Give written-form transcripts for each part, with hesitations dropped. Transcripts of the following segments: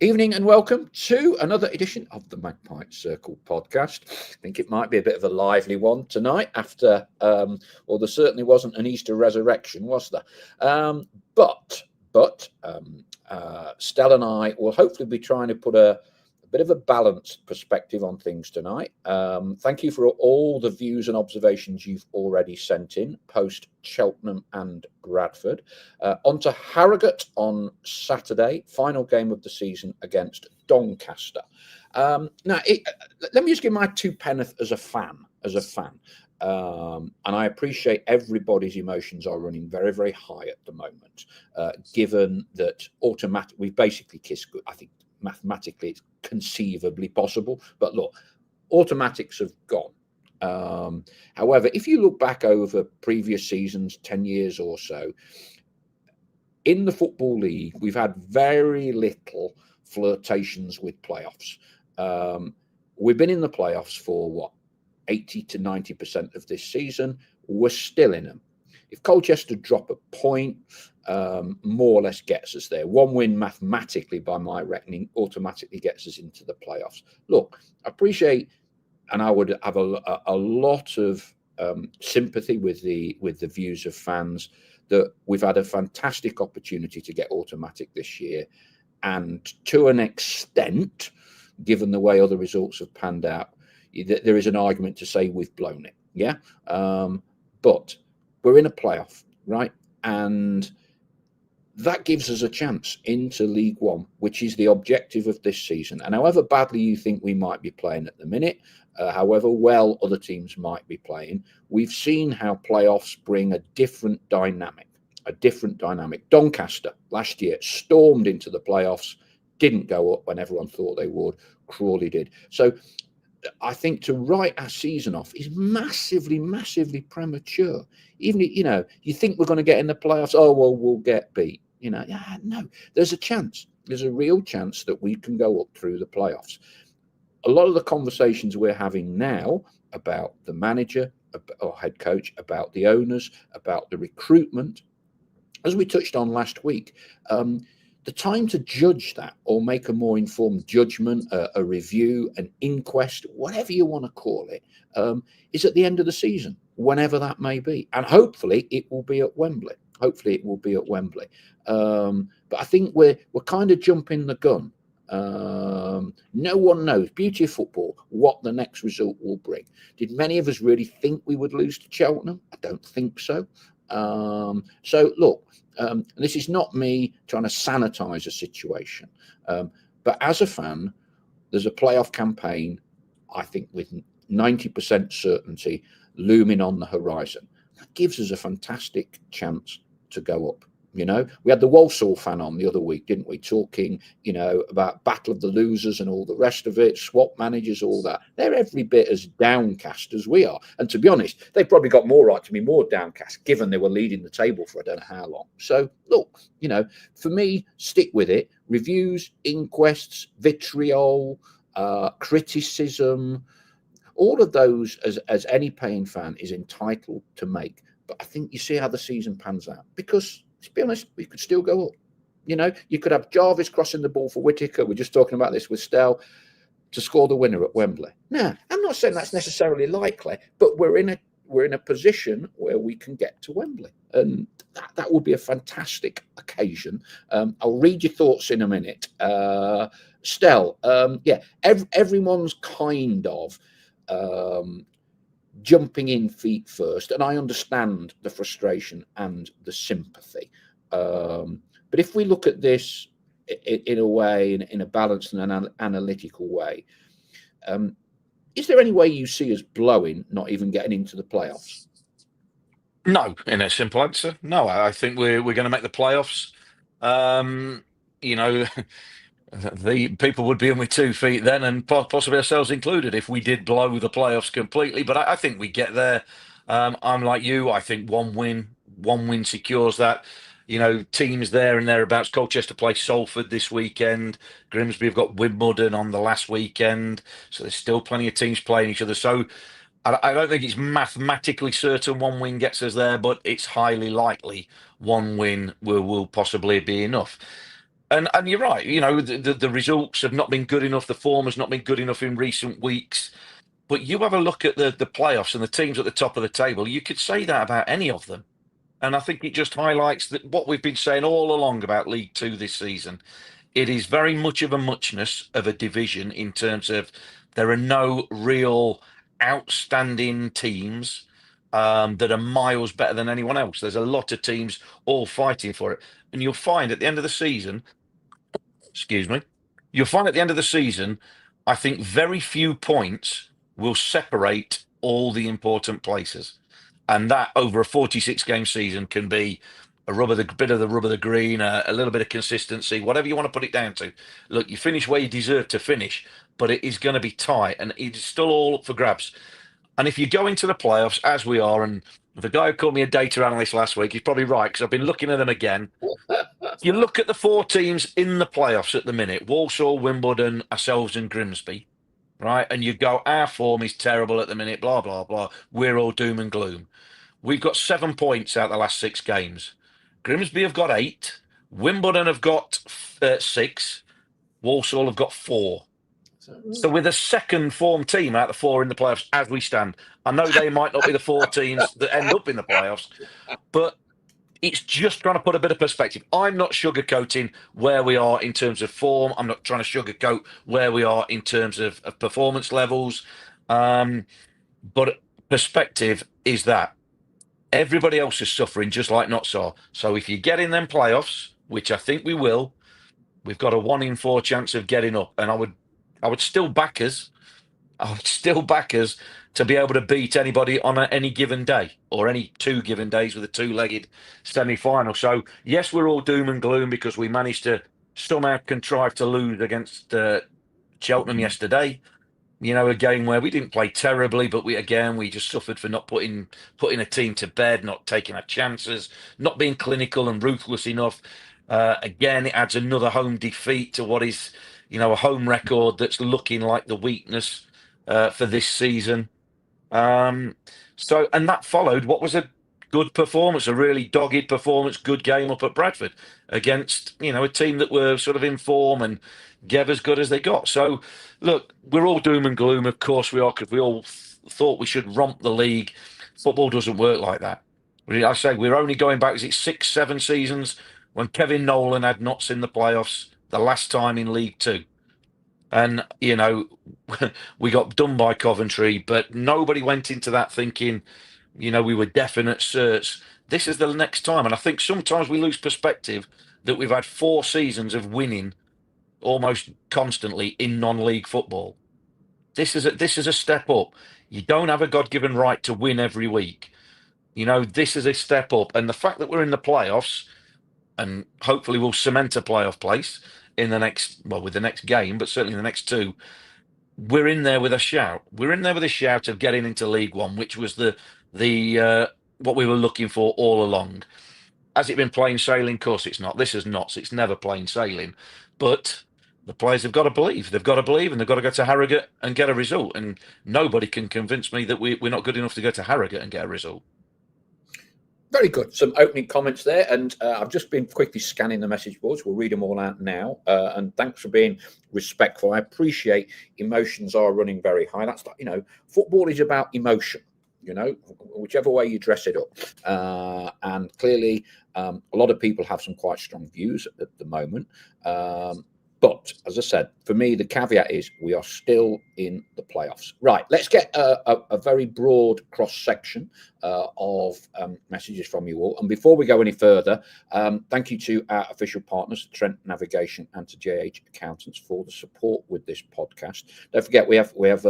Evening and welcome to another edition of the Magpie Circle podcast. I think it might be a bit of a lively one tonight after, well, there certainly wasn't an Easter resurrection, was there? But Stell and I will hopefully be trying to put a bit of a balanced perspective on things tonight. Thank you for all the views and observations you've already sent in post Cheltenham and Bradford. On to Harrogate on Saturday, final game of the season against Doncaster. Now, let me just give my two penneth as a fan. And I appreciate everybody's emotions are running very, very high at the moment, given that we've basically kissed good. I think mathematically it's conceivably possible, but look, automatics have gone. However, if you look back over previous seasons, 10 years or so, in the Football League, we've had very little flirtations with playoffs. We've been in the playoffs for 80 to 90% of this season. We're still in them. If Colchester drop a point, more or less gets us there. One win mathematically, by my reckoning, automatically gets us into the playoffs. Look, I appreciate, and I would have a lot of sympathy with the views of fans that we've had a fantastic opportunity to get automatic this year, and to an extent, given the way other results have panned out, there is an argument to say we've blown it. Yeah, but we're in a playoff, right? And that gives us a chance into League One, which is the objective of this season. And however badly you think we might be playing at the minute, however well other teams might be playing, we've seen how playoffs bring a different dynamic. Doncaster last year stormed into the playoffs, didn't go up when everyone thought they would. Crawley did. So I think to write our season off is massively, massively premature. Even, you think we're going to get in the playoffs. Oh, well, we'll get beat. No, there's a chance. There's a real chance that we can go up through the playoffs. A lot of the conversations we're having now about the manager or head coach, about the owners, about the recruitment, as we touched on last week, the time to judge that or make a more informed judgment, a review, an inquest, whatever you want to call it, is at the end of the season, whenever that may be. And hopefully it will be at Wembley. But I think we're kind of jumping the gun. No one knows, beauty of football, what the next result will bring. Did many of us really think we would lose to Cheltenham? I don't think so. So look, this is not me trying to sanitize a situation, but as a fan, there's a playoff campaign, I think, with 90% certainty looming on the horizon. That gives us a fantastic chance to go up. We had the Walsall fan on the other week, didn't we? Talking, about battle of the losers and all the rest of it, swap managers, all that. They're every bit as downcast as we are. And to be honest, they've probably got more right to be more downcast, given they were leading the table for I don't know how long. So look, for me, stick with it. Reviews, inquests, vitriol, criticism, all of those as any paying fan is entitled to make. But I think you see how the season pans out, because to be honest, we could still go up. You could have Jarvis crossing the ball for Whittaker. We're just talking about this with Stell, to score the winner at Wembley. Now, I'm not saying that's necessarily likely, but we're in a position where we can get to Wembley, and that will be a fantastic occasion. I'll read your thoughts in a minute. Stell, everyone's kind of jumping in feet first, and I understand the frustration and the sympathy. But if we look at this in a way, in a balanced and analytical way, is there any way you see us blowing, not even getting into the playoffs? No, in a simple answer, no. I think we're going to make the playoffs. The people would be in with 2 feet then, and possibly ourselves included, if we did blow the playoffs completely. But I think we get there. I'm like you. I think one win secures that. Teams there and thereabouts. Colchester play Salford this weekend. Grimsby have got Wimbledon on the last weekend. So there's still plenty of teams playing each other. So I don't think it's mathematically certain one win gets us there, but it's highly likely one win will possibly be enough. And you're right. The results have not been good enough. The form has not been good enough in recent weeks. But you have a look at the playoffs and the teams at the top of the table. You could say that about any of them. And I think it just highlights that what we've been saying all along about League Two this season. It is very much of a muchness of a division in terms of there are no real outstanding teams that are miles better than anyone else. There's a lot of teams all fighting for it. And you'll find at the end of the season, excuse me, you'll find at the end of the season, I think very few points will separate all the important places. And that over a 46 game season can be bit of the rub of the green, a little bit of consistency, whatever you want to put it down to. Look, you finish where you deserve to finish, but it is going to be tight and it's still all up for grabs. And if you go into the playoffs, as we are, and the guy who called me a data analyst last week, he's probably right, because I've been looking at them again. You look at the four teams in the playoffs at the minute: Walsall, Wimbledon, ourselves, and Grimsby, right? And you go, our form is terrible at the minute, blah, blah, blah. We're all doom and gloom. We've got 7 points out of the last 6 games. Grimsby have got 8. Wimbledon have got 6. Walsall have got 4. So we're the second form team out of the 4 in the playoffs as we stand. I know they might not be the 4 teams that end up in the playoffs, but it's just trying to put a bit of perspective. I'm not sugarcoating where we are in terms of form. I'm not trying to sugarcoat where we are in terms of performance levels. But perspective is that everybody else is suffering just like Notts are. So if you get in them playoffs, which I think we will, we've got a 1 in 4 chance of getting up. And I would still back us. I would still back us to be able to beat anybody on any given day, or any 2 given days with a 2-legged semi-final. So yes, we're all doom and gloom because we managed to somehow contrive to lose against Cheltenham yesterday. A game where we didn't play terribly, but we just suffered for not putting a team to bed, not taking our chances, not being clinical and ruthless enough. Again, it adds another home defeat to what is, a home record that's looking like the weakness for this season. And that followed what was a good performance, a really dogged performance, good game up at Bradford against, a team that were sort of in form and gave as good as they got. So, look, we're all doom and gloom. Of course we are, because we all thought we should romp the league. Football doesn't work like that. I say we're only going back, is it 6, 7 seasons when Kevin Nolan had Notts in the playoffs the last time in League Two. And, we got done by Coventry, but nobody went into that thinking, we were definite certs. This is the next time. And I think sometimes we lose perspective that we've had 4 seasons of winning almost constantly in non-league football. This is a step up. You don't have a God-given right to win every week. This is a step up. And the fact that we're in the playoffs, and hopefully we'll cement a playoff place in with the next game, but certainly in the next 2, we're in there with a shout. We're in there with a shout of getting into League One, which was the what we were looking for all along. Has it been plain sailing? Of course it's not. This is not. It's never plain sailing. But the players have got to believe. They've got to believe, and they've got to go to Harrogate and get a result. And nobody can convince me that we're not good enough to go to Harrogate and get a result. Very good. Some opening comments there, and I've just been quickly scanning the message boards. We'll read them all out now. And thanks for being respectful. I appreciate emotions are running very high. That's like, football is about emotion. Whichever way you dress it up. And clearly, a lot of people have some quite strong views at the moment. But as I said, for me, the caveat is we are still in the playoffs. Right, let's get a very broad cross-section of messages from you all. And before we go any further, thank you to our official partners, Trent Navigation and to JH Accountants, for the support with this podcast. Don't forget, we have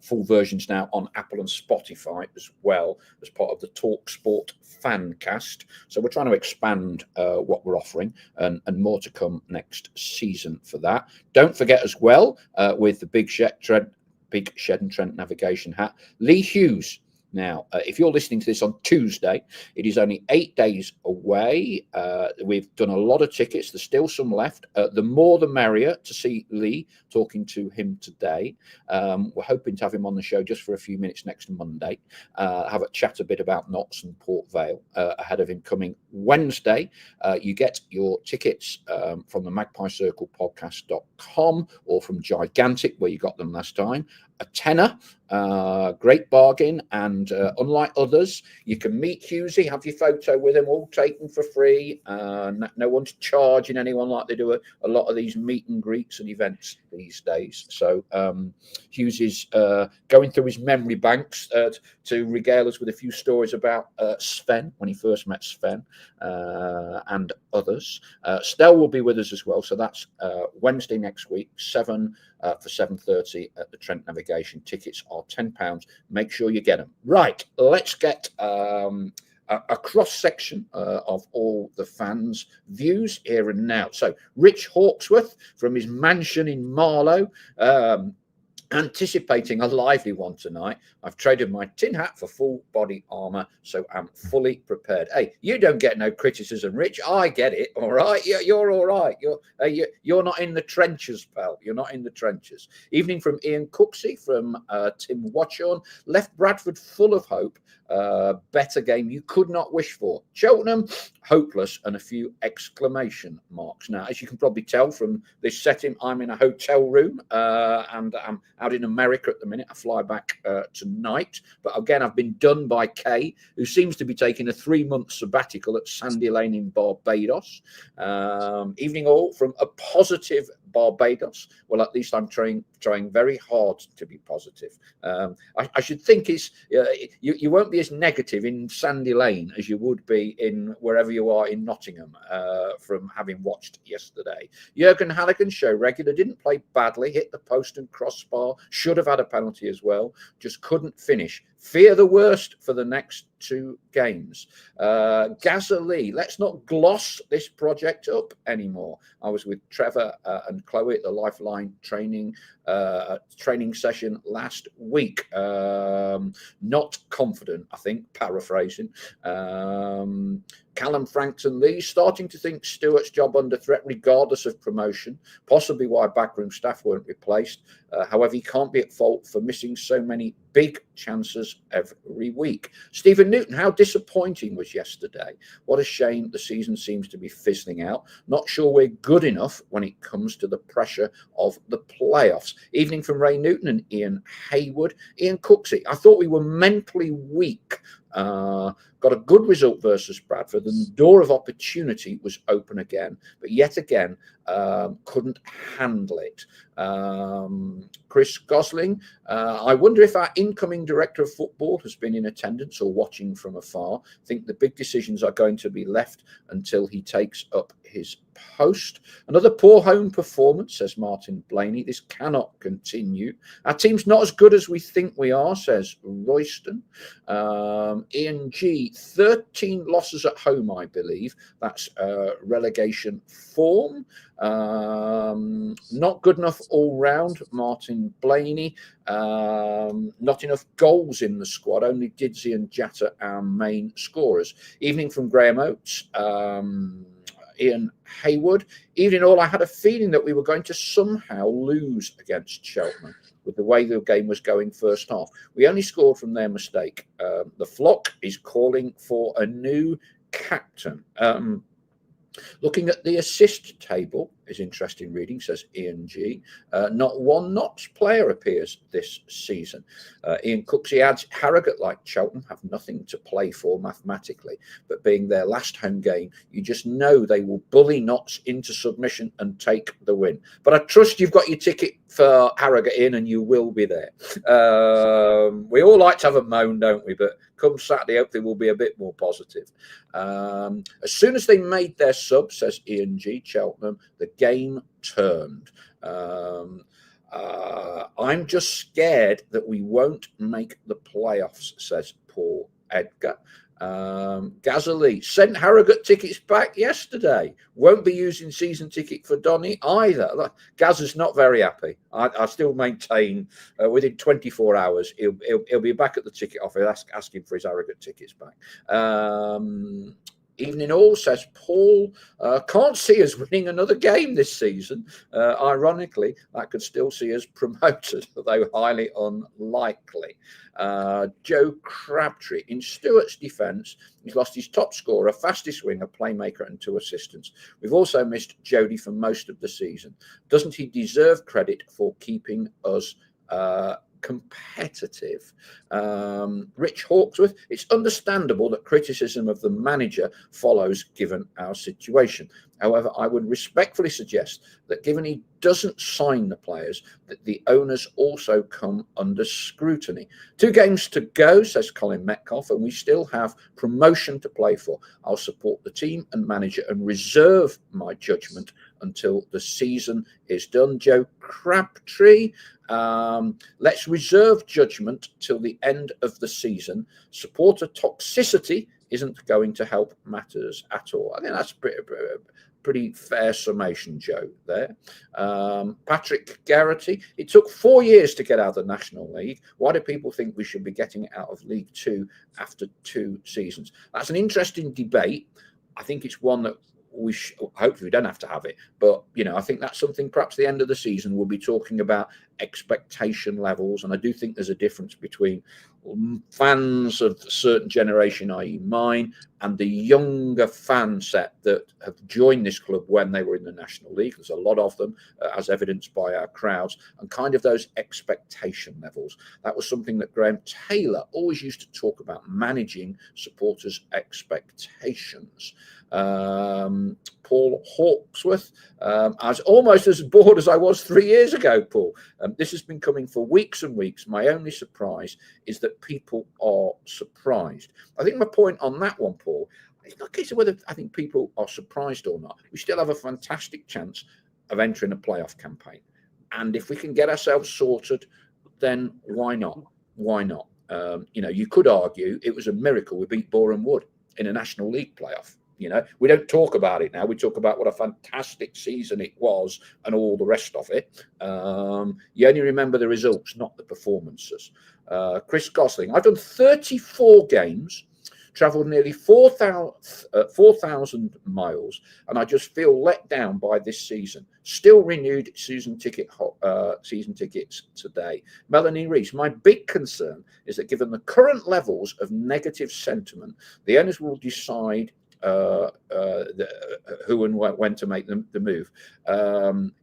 full versions now on Apple and Spotify as well as part of the Talk Sport Fancast. So we're trying to expand what we're offering, and more to come next season for that. Don't forget as well, with the Big Shed and Trent Navigation hat, Lee Hughes Now, if you're listening to this on Tuesday, it is only 8 days away. We've done a lot of tickets. There's still some left. The more the merrier to see Lee, talking to him today. We're hoping to have him on the show just for a few minutes next Monday. Have a chat a bit about Notts and Port Vale ahead of him coming Wednesday. You get your tickets from the Magpie Circle podcast.com or from Gigantic, where you got them last time. A tenner, great bargain, and unlike others, you can meet Husey, have your photo with him, all taken for free. No one's charging anyone like they do a lot of these meet and greets and events these days. So Husey's going through his memory banks to regale us with a few stories about Sven, when he first met Sven, and others. Stell will be with us as well, so that's Wednesday next week, 7 for 7:30 at the Trent Navigation. Tickets are £10. Make sure you get them. Right, let's get a cross-section of all the fans' views here and now. So Rich Hawksworth from his mansion in Marlow, anticipating a lively one tonight. I've traded my tin hat for full body armor, so I'm fully prepared. Hey, you don't get no criticism, Rich. I get it. All right, you're all right. You're not in the trenches, pal. You're not in the trenches. Evening from Ian Cooksey from Tim Watchorn. Left Bradford full of hope. Better game you could not wish for. Cheltenham, hopeless, and a few exclamation marks. Now, as you can probably tell from this setting, I'm in a hotel room and I'm out in America at the minute. I fly back tonight. But again, I've been done by Kay, who seems to be taking a 3-month sabbatical at Sandy Lane in Barbados. Evening all from a positive Barbados. Well, at least I'm trying very hard to be positive. I should think you won't be as negative in Sandy Lane as you would be in wherever you are in Nottingham from having watched yesterday. Jurgen Halligan, show regular, didn't play badly, hit the post and crossbar, should have had a penalty as well, just couldn't finish. Fear the worst for the next 2 games. Gazza Lee, let's not gloss this project up anymore. I was with Trevor and Chloe at the Lifeline training session last week. Not confident, I think, paraphrasing. Callum Frankton Lee, starting to think Stewart's job under threat regardless of promotion, possibly why backroom staff weren't replaced. However, he can't be at fault for missing so many big chances every week. Stephen Newton, how disappointing was yesterday? What a shame the season seems to be fizzling out. Not sure we're good enough when it comes to the pressure of the playoffs. Evening from Ray Newton and Ian Haywood. Ian Cooksey, I thought we were mentally weak. Got a good result versus Bradford, and the door of opportunity was open again, but yet again couldn't handle it. Chris Gosling, I wonder if our incoming director of football has been in attendance or watching from afar. I think the big decisions are going to be left until he takes up his post. Another poor home performance, says Martin Blaney. This cannot continue. Our team's not as good as we think we are, says Royston. Ian G, 13 losses at home, I believe. That's relegation form. Not good enough all round, Martin Blaney. Not enough goals in the squad. Only Didsey and Jatta our main scorers. Evening from Graham Oates. Ian Haywood. Even in all, I had a feeling that we were going to somehow lose against Cheltenham with the way the game was going first half. We only scored from their mistake. The flock is calling for a new captain. Looking at the assist table is interesting reading, says Ian G. Not one Notts player appears this season. Ian Cooksey adds, Harrogate, like Cheltenham, have nothing to play for mathematically, but being their last home game, you just know they will bully Notts into submission and take the win. But I trust you've got your ticket for Harrogate in and you will be there. We all like to have a moan, don't we? But come Saturday, hopefully we'll be a bit more positive. As soon as they made their sub, says Ian G, Cheltenham, the game turned. I'm just scared that we won't make the playoffs, says Paul Edgar. Gazali sent Harrogate tickets back yesterday. Won't be using season ticket for Donny either. Look, Gaz is not very happy. I still maintain within 24 hours he'll be back at the ticket office asking for his Harrogate tickets back. Evening all, says Paul. Can't see us winning another game this season. Ironically, that could still see us promoted, although highly unlikely. Joe Crabtree. In Stewart's defence, he's lost his top scorer, fastest winger, playmaker and 2 assistants. We've also missed Jody for most of the season. Doesn't he deserve credit for keeping us competitive? Rich Hawksworth. It's understandable that criticism of the manager follows given our situation. However, I would respectfully suggest that given he doesn't sign the players, that the owners also come under scrutiny. 2 games to go, says Colin Metcalf, and we still have promotion to play for. I'll support the team and manager and reserve my judgment until the season is done. Joe Crabtree. Let's reserve judgment till the end of the season. Supporter toxicity isn't going to help matters at all. I think that's pretty fair summation, Joe, there. Patrick Garrity. It took 4 years to get out of the National League. Why do people think we should be getting out of League Two after 2 seasons? That's an interesting debate. I think it's one that hopefully we don't have to have it, but I think that's something perhaps the end of the season we'll be talking about expectation levels. And I do think there's a difference between fans of a certain generation, i.e. mine, and the younger fan set that have joined this club when they were in the National League. There's a lot of them, as evidenced by our crowds, and kind of those expectation levels. That was something that Graham Taylor always used to talk about, managing supporters' expectations. Paul Hawksworth. I was almost as bored as I was 3 years ago, Paul. This has been coming for weeks and weeks. My only surprise is that people are surprised. I think my point on that one, Paul, it's not a case of whether I think people are surprised or not. We still have a fantastic chance of entering a playoff campaign. And if we can get ourselves sorted, then why not? Why not? You could argue it was a miracle we beat Boreham Wood in a National League playoff. We don't talk about it now. We talk about what a fantastic season it was and all the rest of it. You only remember the results, not the performances. Chris Gosling. I've done 34 games, travelled nearly 4,000 miles, and I just feel let down by this season. Still renewed season tickets today. Melanie Rees. My big concern is that given the current levels of negative sentiment, the owners will decide who and when to make the move.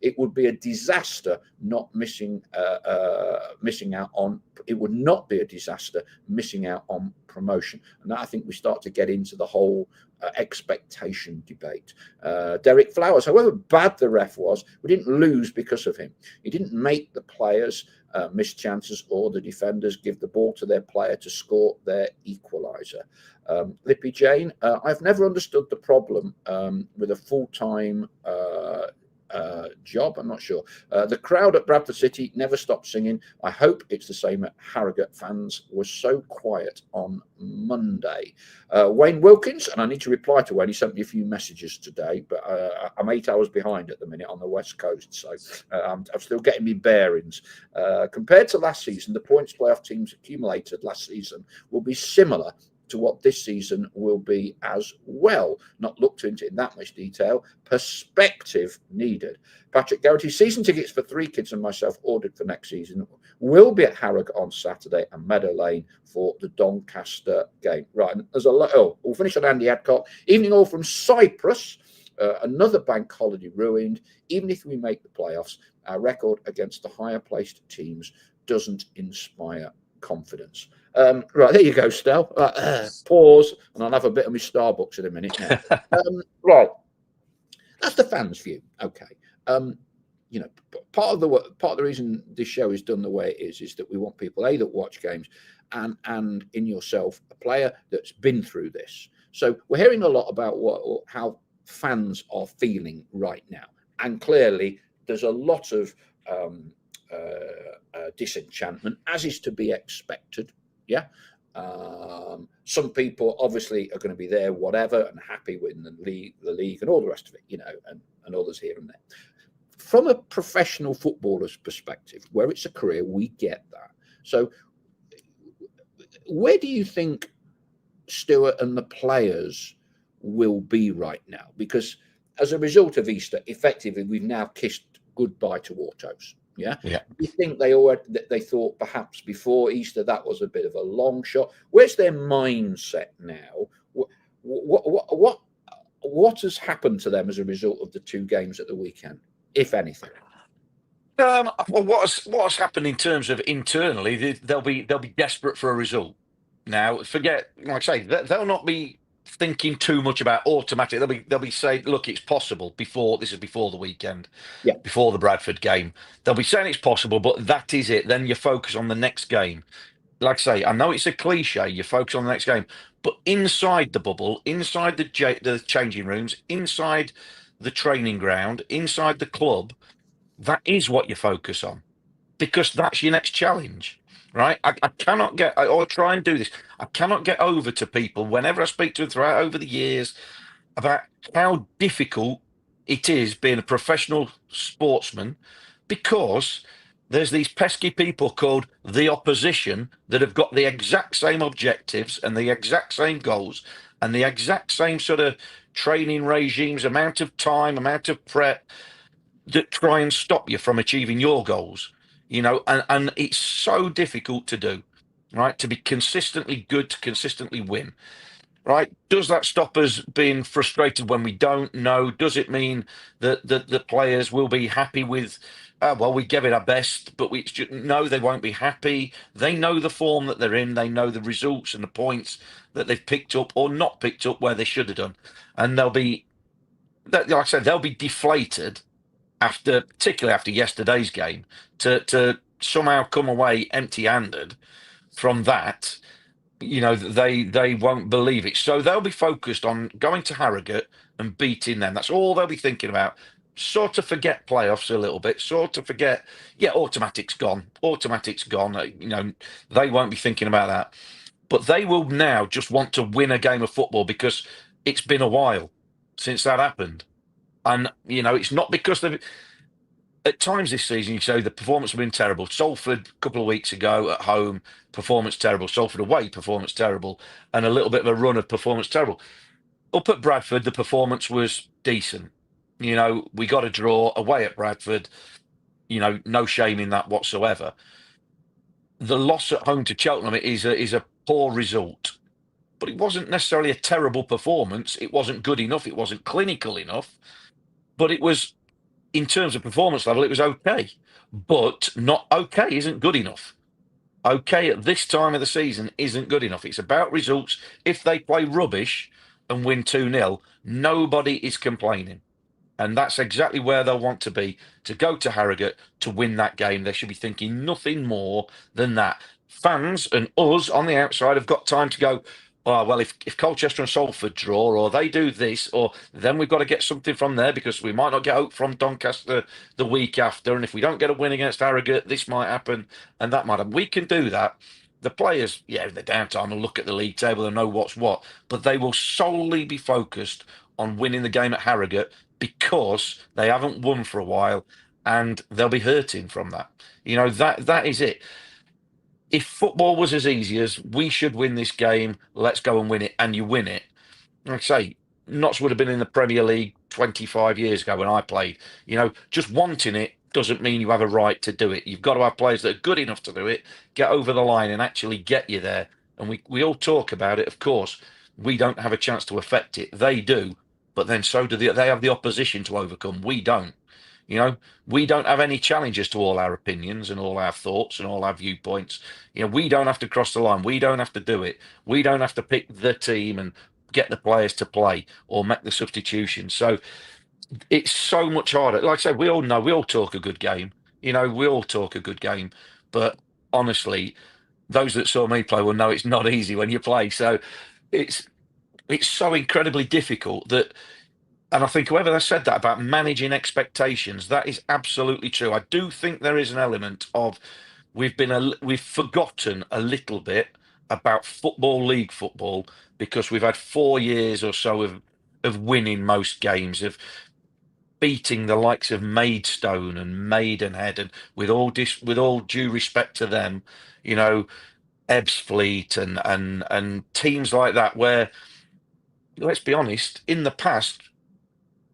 It would be a disaster not missing out on. It would not be a disaster missing out on promotion, and that I think we start to get into the whole expectation debate. Derek Flowers. However bad the ref was, we didn't lose because of him. He didn't make the players miss chances or the defenders give the ball to their player to score their equaliser. Lippy Jane. I've never understood the problem with a full-time job. I'm not sure. The crowd at Bradford City never stopped singing. I hope it's the same at Harrogate. Fans were so quiet on Monday. Wayne Wilkins, and I need to reply to Wayne. He sent me a few messages today, but I'm 8 hours behind at the minute on the West Coast, so I'm still getting me bearings. Compared to last season, the points playoff teams accumulated last season will be similar to what this season will be as well. Not looked into in that much detail. Perspective needed. Patrick Garrity. Season tickets for 3 kids and myself ordered for next season will be at Harrogate on Saturday and Meadow Lane for the Doncaster game. Right, there's a lot. We'll finish on Andy Adcock. Evening all from Cyprus. Another bank holiday ruined. Even if we make the playoffs, our record against the higher placed teams doesn't inspire confidence. Right, there you go, Stel. Pause, and I'll have a bit of my Starbucks in a minute now. Right, that's the fans' view. Okay, part of the reason this show is done the way it is that we want people that watch games, and in yourself, a player that's been through this. So we're hearing a lot about how fans are feeling right now, and clearly there's a lot of disenchantment, as is to be expected. Yeah, Some people obviously are going to be there, whatever, and happy with the league and all the rest of it, and others here and there. From a professional footballer's perspective, where it's a career, we get that. So where do you think Stuart and the players will be right now? Because as a result of Easter, effectively, we've now kissed goodbye to autos. Yeah. Yeah. You think they thought perhaps before Easter that was a bit of a long shot? Where's their mindset now? What has happened to them as a result of the two games at the weekend, if anything? Well, what's happened in terms of internally? They'll be desperate for a result. Now, forget, like I say, they'll not be thinking too much about automatic. They'll be saying, look, it's possible. Before the weekend, Yeah. before the Bradford game, they'll be saying it's possible, but that is it. Then you focus on the next game. Like I say, I know it's a cliche. You focus on the next game, but inside the bubble, inside the changing rooms, inside the training ground, inside the club, that is what you focus on, because that's your next challenge, right? I cannot get, or try and do this. I cannot get over to people whenever I speak to them throughout over the years about how difficult it is being a professional sportsman, because there's these pesky people called the opposition that have got the exact same objectives and the exact same goals and the exact same sort of training regimes, amount of time, amount of prep, that try and stop you from achieving your goals, and it's so difficult to do, right? To be consistently good, to consistently win, right? Does that stop us being frustrated when we don't? No. Does it mean that the players will be happy with, well, we gave it our best, but no, they won't be happy. They know the form that they're in. They know the results and the points that they've picked up or not picked up where they should have done. And like I said, they'll be deflated particularly after yesterday's game, to somehow come away empty-handed from that. They won't believe it. So they'll be focused on going to Harrogate and beating them. That's all they'll be thinking about. Sort of forget playoffs a little bit. Sort of forget, automatic's gone. Automatic's gone. They won't be thinking about that. But they will now just want to win a game of football, because it's been a while since that happened. And, it's not because at times this season, you say the performance has been terrible. Salford a couple of weeks ago at home, performance terrible. Salford away, performance terrible. And a little bit of a run of performance terrible. Up at Bradford, the performance was decent. We got a draw away at Bradford. No shame in that whatsoever. The loss at home to Cheltenham is a poor result. But it wasn't necessarily a terrible performance. It wasn't good enough. It wasn't clinical enough. But it was, in terms of performance level, it was okay. But not okay isn't good enough. Okay at this time of the season isn't good enough. It's about results. If they play rubbish and win 2-0, nobody is complaining. And that's exactly where they'll want to be, to go to Harrogate to win that game. They should be thinking nothing more than that. Fans and us on the outside have got time to go, oh, well, if Colchester and Salford draw, or they do this, or then we've got to get something from there, because we might not get hope from Doncaster the week after. And if we don't get a win against Harrogate, this might happen and that might happen. We can do that. The players, in the downtime, will look at the league table and know what's what, but they will solely be focused on winning the game at Harrogate, because they haven't won for a while and they'll be hurting from that. That is it. If football was as easy as we should win this game, let's go and win it, and you win it. Like I say, Notts would have been in the Premier League 25 years ago when I played. Just wanting it doesn't mean you have a right to do it. You've got to have players that are good enough to do it, get over the line and actually get you there. And we all talk about it, of course. We don't have a chance to affect it. They do, but then so do they have the opposition to overcome. We don't. We don't have any challenges to all our opinions and all our thoughts and all our viewpoints. We don't have to cross the line. We don't have to do it. We don't have to pick the team and get the players to play or make the substitutions. So it's so much harder. Like I said, we all know, we all talk a good game. We all talk a good game. But honestly, those that saw me play will know it's not easy when you play. So it's so incredibly difficult that. And I think whoever has said that about managing expectations, that is absolutely true. I do think there is an element of we've forgotten a little bit about league football, because we've had 4 years or so of winning most games, of beating the likes of Maidstone and Maidenhead, and with all due respect to them, you know, Ebbsfleet and teams like that, where, let's be honest, in the past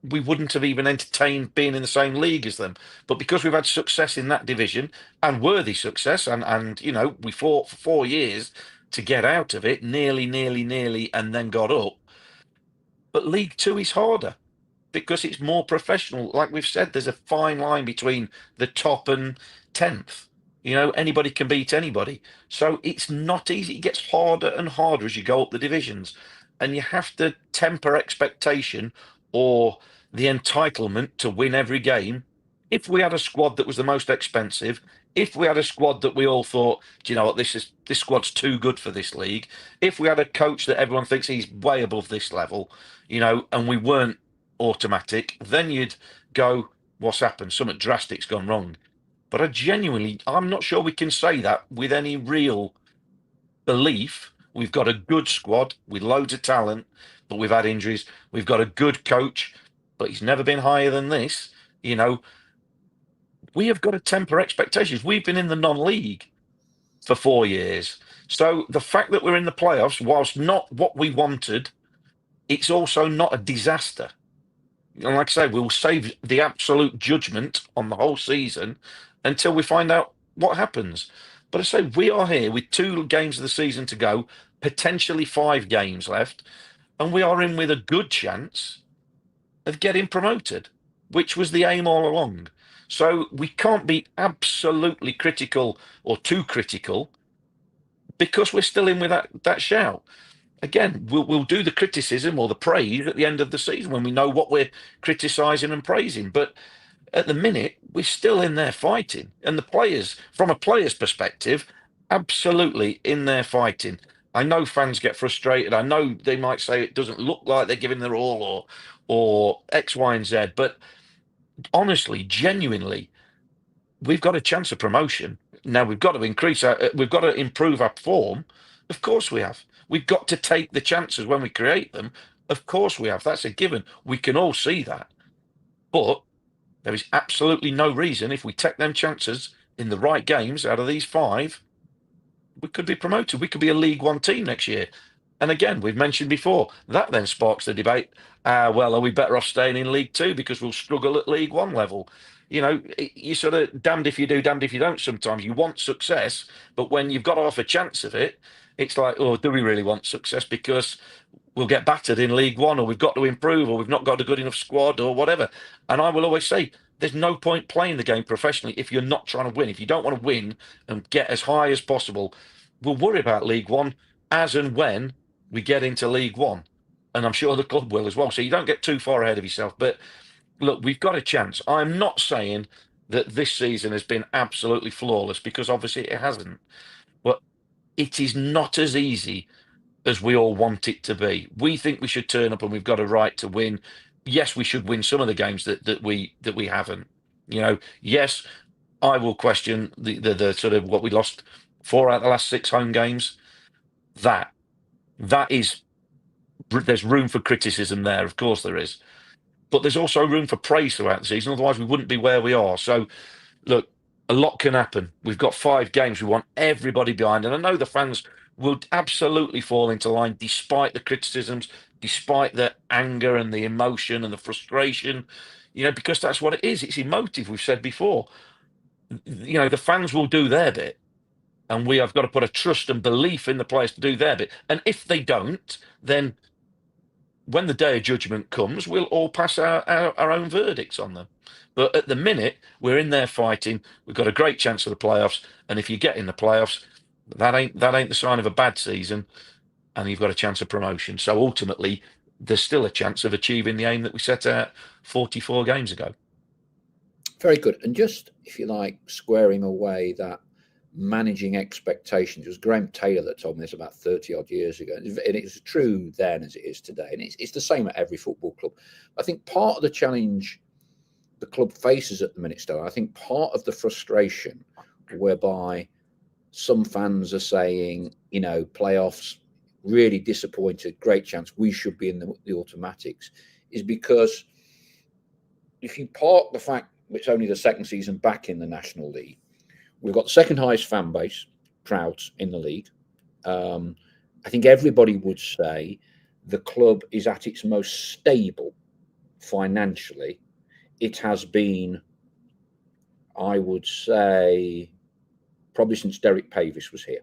we wouldn't have even entertained being in the same league as them. But because we've had success in that division, and worthy success, and we fought for 4 years to get out of it, nearly, and then got up. But League Two is harder because it's more professional. Like we've said, there's a fine line between the top and 10th. Anybody can beat anybody. So it's not easy. It gets harder and harder as you go up the divisions. And you have to temper expectation or the entitlement to win every game. If we had a squad that was the most expensive, if we had a squad that we all thought, do you know what, this squad's too good for this league, if we had a coach that everyone thinks he's way above this level, and we weren't automatic, then you'd go, what's happened? Something drastic's gone wrong. But I'm not sure we can say that with any real belief. We've got a good squad with loads of talent, but we've had injuries. We've got a good coach, but he's never been higher than this. We have got to temper expectations. We've been in the non-league for 4 years. So the fact that we're in the playoffs, whilst not what we wanted, it's also not a disaster. And like I say, we'll save the absolute judgment on the whole season until we find out what happens. But I say we are here with 2 games of the season to go, potentially 5 games left, and we are in with a good chance of getting promoted, which was the aim all along. So we can't be absolutely critical or too critical, because we're still in with that shout. Again, we'll do the criticism or the praise at the end of the season when we know what we're criticising and praising. But at the minute, we're still in there fighting. And the players, from a player's perspective, absolutely in there fighting. I know fans get frustrated. I know they might say it doesn't look like they're giving their all, or X, Y, and Z. But honestly, genuinely, we've got a chance of promotion. Now we've got to we've got to improve our form. Of course we have. We've got to take the chances when we create them. Of course we have. That's a given. We can all see that. But there is absolutely no reason, if we take them chances in the right games out of these 5, we could be promoted. We could be a League One team next year. And again, we've mentioned before, that then sparks the debate, well, are we better off staying in League Two because we'll struggle at League One level? You sort of damned if you do, damned if you don't sometimes. You want success, but when you've got half a chance of it, it's like, oh, do we really want success? Because we'll get battered in League One, or we've got to improve, or we've not got a good enough squad, or whatever. And I will always say, there's no point playing the game professionally if you're not trying to win. If you don't want to win and get as high as possible, we'll worry about League One as and when we get into League One. And I'm sure the club will as well. So you don't get too far ahead of yourself. But look, we've got a chance. I'm not saying that this season has been absolutely flawless, because obviously it hasn't. But it is not as easy as we all want it to be. We think we should turn up and we've got a right to win. Yes, we should win some of the games that we haven't. Yes, I will question the sort of what we lost 4 out of the last 6 home games. That is, there's room for criticism there. Of course there is. But there's also room for praise throughout the season. Otherwise, we wouldn't be where we are. So, look, a lot can happen. We've got 5 games. We want everybody behind. And I know the fans will absolutely fall into line despite the criticisms, despite the anger and the emotion and the frustration, because that's what it is. It's emotive, we've said before. The fans will do their bit. And we have got to put a trust and belief in the players to do their bit. And if they don't, then when the day of judgment comes, we'll all pass our own verdicts on them. But at the minute, we're in there fighting. We've got a great chance of the playoffs. And if you get in the playoffs, that ain't the sign of a bad season, and you've got a chance of promotion. So ultimately, there's still a chance of achieving the aim that we set out 44 games ago. Very good. And just, if you like, squaring away that managing expectations. It was Graham Taylor that told me this about 30 odd years ago, and it's true then as it is today, and it's the same at every football club. I think part of the challenge the club faces at the minute, Stallard, I think part of the frustration whereby some fans are saying, playoffs, really disappointed, great chance, we should be in the automatics, is because if you park the fact it's only the second season back in the National League, we've got the second highest fan base, crowds in the league. I think everybody would say the club is at its most stable financially. It has been, I would say, probably since Derek Pavis was here.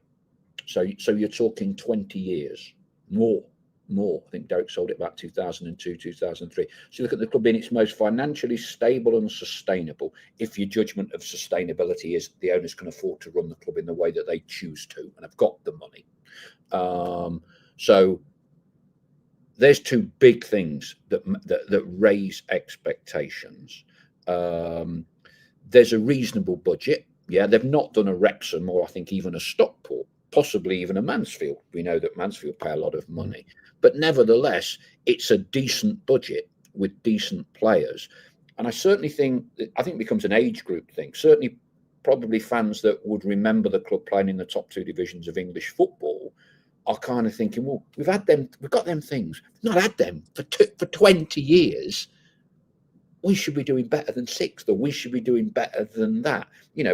So you're talking 20 years, more. I think Derek sold it about 2002, 2003. So you look at the club being its most financially stable and sustainable, if your judgment of sustainability is the owners can afford to run the club in the way that they choose to and have got the money. So there's two big things that raise expectations. There's a reasonable budget. Yeah, they've not done a Wrexham or I think even a Stockport, possibly even a Mansfield. We know that Mansfield pay a lot of money. But nevertheless, it's a decent budget with decent players. And I think it becomes an age group thing. Certainly, probably fans that would remember the club playing in the top two divisions of English football are kind of thinking, well, we've got them things. We've not had them for 20 years. We should be doing better than sixth, or we should be doing better than that.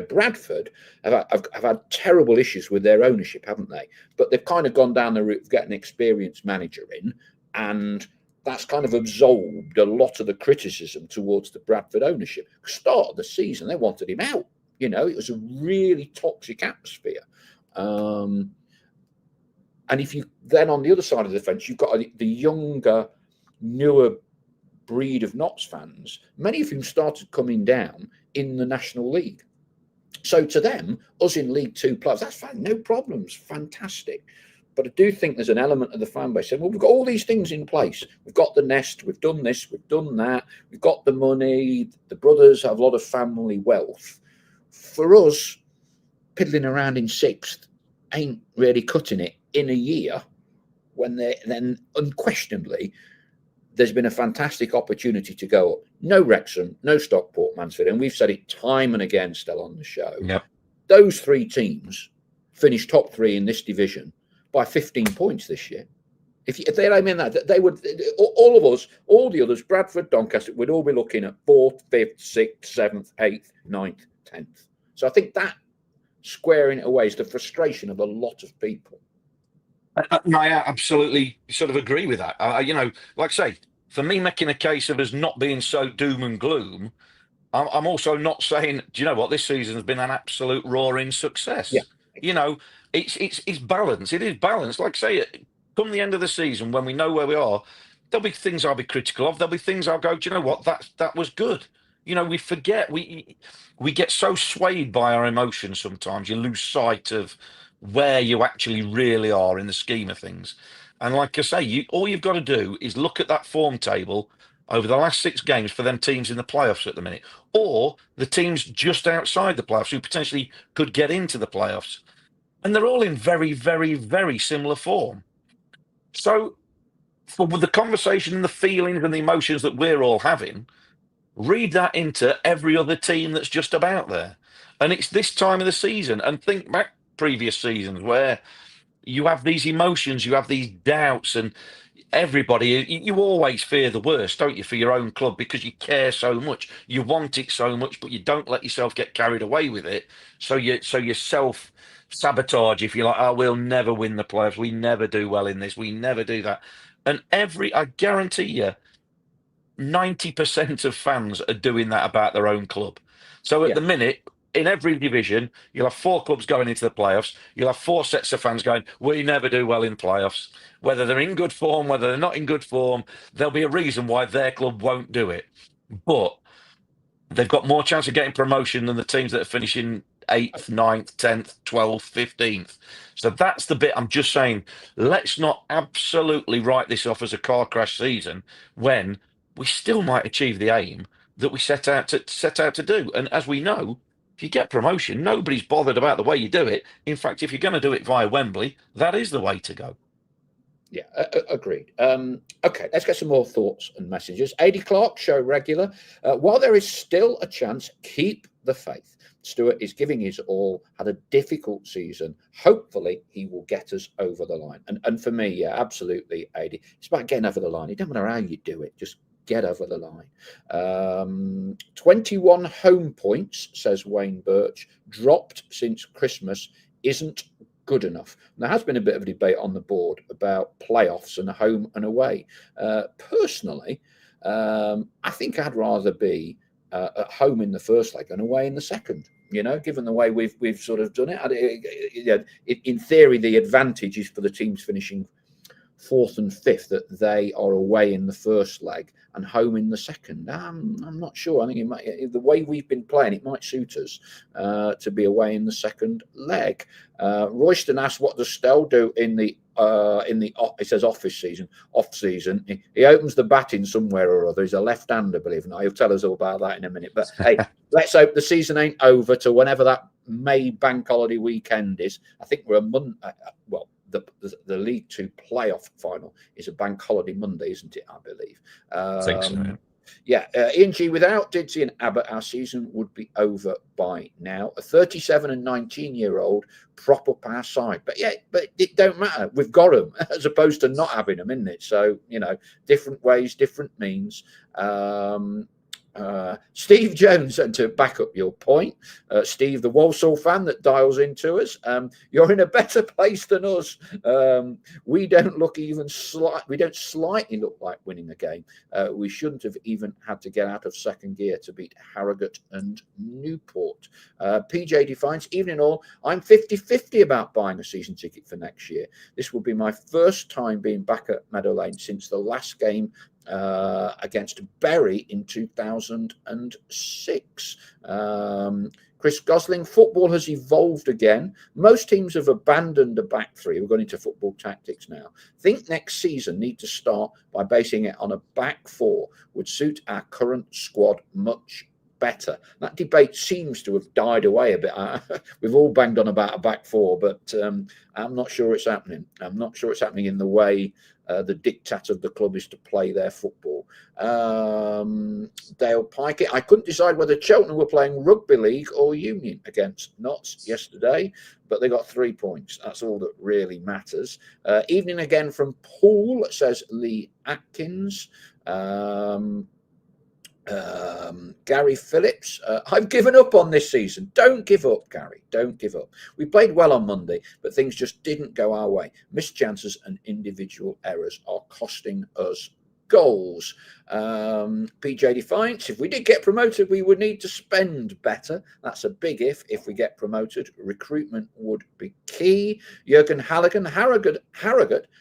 Bradford have had terrible issues with their ownership, haven't they? But they've kind of gone down the route of getting an experienced manager in, and that's kind of absolved a lot of the criticism towards the Bradford ownership. Start of the season, they wanted him out. It was a really toxic atmosphere. And if you then on the other side of the fence, you've got the younger, newer breed of Notts fans, many of whom started coming down in the National League. So to them, us in League Two plus, that's fine, no problems, fantastic. But I do think there's an element of the fan base saying, well, we've got all these things in place. We've got the nest, we've done this, we've done that, we've got the money, the brothers have a lot of family wealth. For us, piddling around in sixth ain't really cutting it in a year when then unquestionably there's been a fantastic opportunity to go up. No Wrexham, no Stockport, Mansfield, and we've said it time and again, still on the show. Yep. Those three teams finished top three in this division by 15 points this year. If they don't mean that, they would, all of us, all the others, Bradford, Doncaster, would all be looking at 4th, 5th, 6th, 7th, 8th, 9th, 10th. So I think that squaring it away is the frustration of a lot of people. No, I absolutely sort of agree with that. Like I say, for me, making a case of us not being so doom and gloom, I'm also not saying, do you know what, this season has been an absolute roaring success. Yeah. It's balanced. It is balanced. Like I say, come the end of the season, when we know where we are, there'll be things I'll be critical of. There'll be things I'll go, do you know what, that was good. We forget, we get so swayed by our emotions sometimes. You lose sight of where you actually really are in the scheme of things. And like I say, all you've got to do is look at that form table over the last 6 games for them teams in the playoffs at the minute, or the teams just outside the playoffs who potentially could get into the playoffs. And they're all in very, very, very similar form. So with the conversation and the feelings and the emotions that we're all having, read that into every other team that's just about there. And it's this time of the season. And think back previous seasons where you have these emotions, you have these doubts, and everybody, you always fear the worst, don't you, for your own club, because you care so much, you want it so much, but you don't let yourself get carried away with it. So you self sabotage, if you like. Oh, we'll never win the playoffs, we never do well in this, we never do that. And I guarantee you 90% of fans are doing that about their own club. So at the minute, in every division, you'll have 4 clubs going into the playoffs. You'll have 4 sets of fans going, we never do well in playoffs. Whether they're in good form, whether they're not in good form, there'll be a reason why their club won't do it. But they've got more chance of getting promotion than the teams that are finishing 8th, 9th, 10th, 12th, 15th. So that's the bit I'm just saying, let's not absolutely write this off as a car crash season when we still might achieve the aim that we set out to do. And as we know, if you get promotion, nobody's bothered about the way you do it. In fact, if you're going to do it via Wembley, that is the way to go. Yeah, agreed. Okay, let's get some more thoughts and messages. AD Clark, show regular. While there is still a chance, keep the faith. Stuart is giving his all, had a difficult season. Hopefully, he will get us over the line. And for me, yeah, absolutely, AD. It's about getting over the line. It doesn't matter how you do it, just get over the line. 21 home points, says Wayne Birch, dropped since Christmas isn't good enough. And there has been a bit of a debate on the board about playoffs and home and away. Personally, I think I'd rather be at home in the first leg and away in the second. You know, given the way we've sort of done it, in theory, the advantage is for the teams finishing fourth and fifth that they are away in the first leg and home in the second. I'm not sure. I think it might, the way we've been playing, it might suit us to be away in the second leg. Royston asked, "What does Stell do in the it says off season? He opens the batting somewhere or other. He's a left-hander, believe it or not. He'll tell us all about that in a minute. But hey, let's hope the season ain't over till whenever that May bank holiday weekend is. I think we're a month. Well, the League Two playoff final is a bank holiday Monday, isn't it? I believe. I think so. Yeah. Ian G, without Didsey and Abbott, our season would be over by now. A 37 and 19-year-old prop up our side, but it don't matter. We've got them as opposed to not having them, isn't it? So different ways, different means. Steve Jones, and to back up your point, Steve, the Walsall fan that dials into us, you're in a better place than us. We don't look even we don't slightly look like winning a game. We shouldn't have even had to get out of second gear to beat Harrogate and Newport. PJ Defiance, evening all, I'm 50-50 about buying a season ticket for next year. This will be my first time being back at Meadow Lane since the last game against Bury in 2006. Chris Gosling, football has evolved again. Most teams have abandoned a back three. We're going into football tactics now. Think next season need to start by basing it on a back four would suit our current squad much better. That debate seems to have died away a bit. We've all banged on about a back four, but I'm not sure it's happening. I'm not sure it's happening in the way the diktat of the club is to play their football. Dale Pike, I couldn't decide whether Cheltenham were playing rugby league or union against Notts yesterday, but they got 3 points. That's all that really matters. Evening again from Paul, says Lee Atkins. Gary Phillips, I've given up on this season. Don't give up, Gary. Don't give up. We played well on Monday, but things just didn't go our way. Missed chances and individual errors are costing us goals. PJ Defiance, if we did get promoted, we would need to spend better. That's a big if. If we get promoted, recruitment would be key. Jurgen Halligan, Harrogate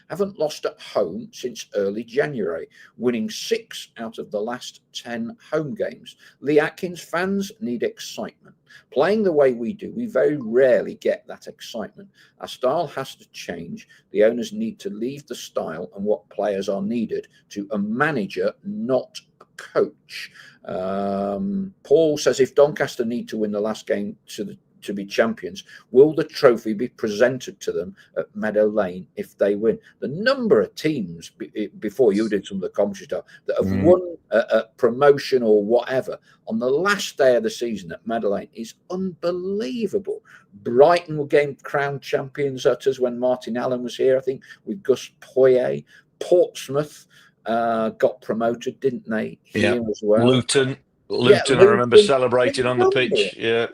haven't lost at home since early January, winning 6 out of the last 10 home games. Lee Atkins, fans need excitement. Playing the way we do, we very rarely get that excitement. Our style has to change. The owners need to leave the style and what players are needed to a manager, not a coach. Paul says, if Doncaster need to win the last game to be champions, will the trophy be presented to them at Meadow Lane if they win? The number of teams, before you did some of the commentary stuff, that have won a promotion or whatever on the last day of the season at Meadow Lane is unbelievable. Brighton were game crowned champions at us when Martin Allen was here, I think, with Gus Poyet. Portsmouth got promoted, didn't they? Here as well. Luton, I remember celebrating on the pitch. Yeah,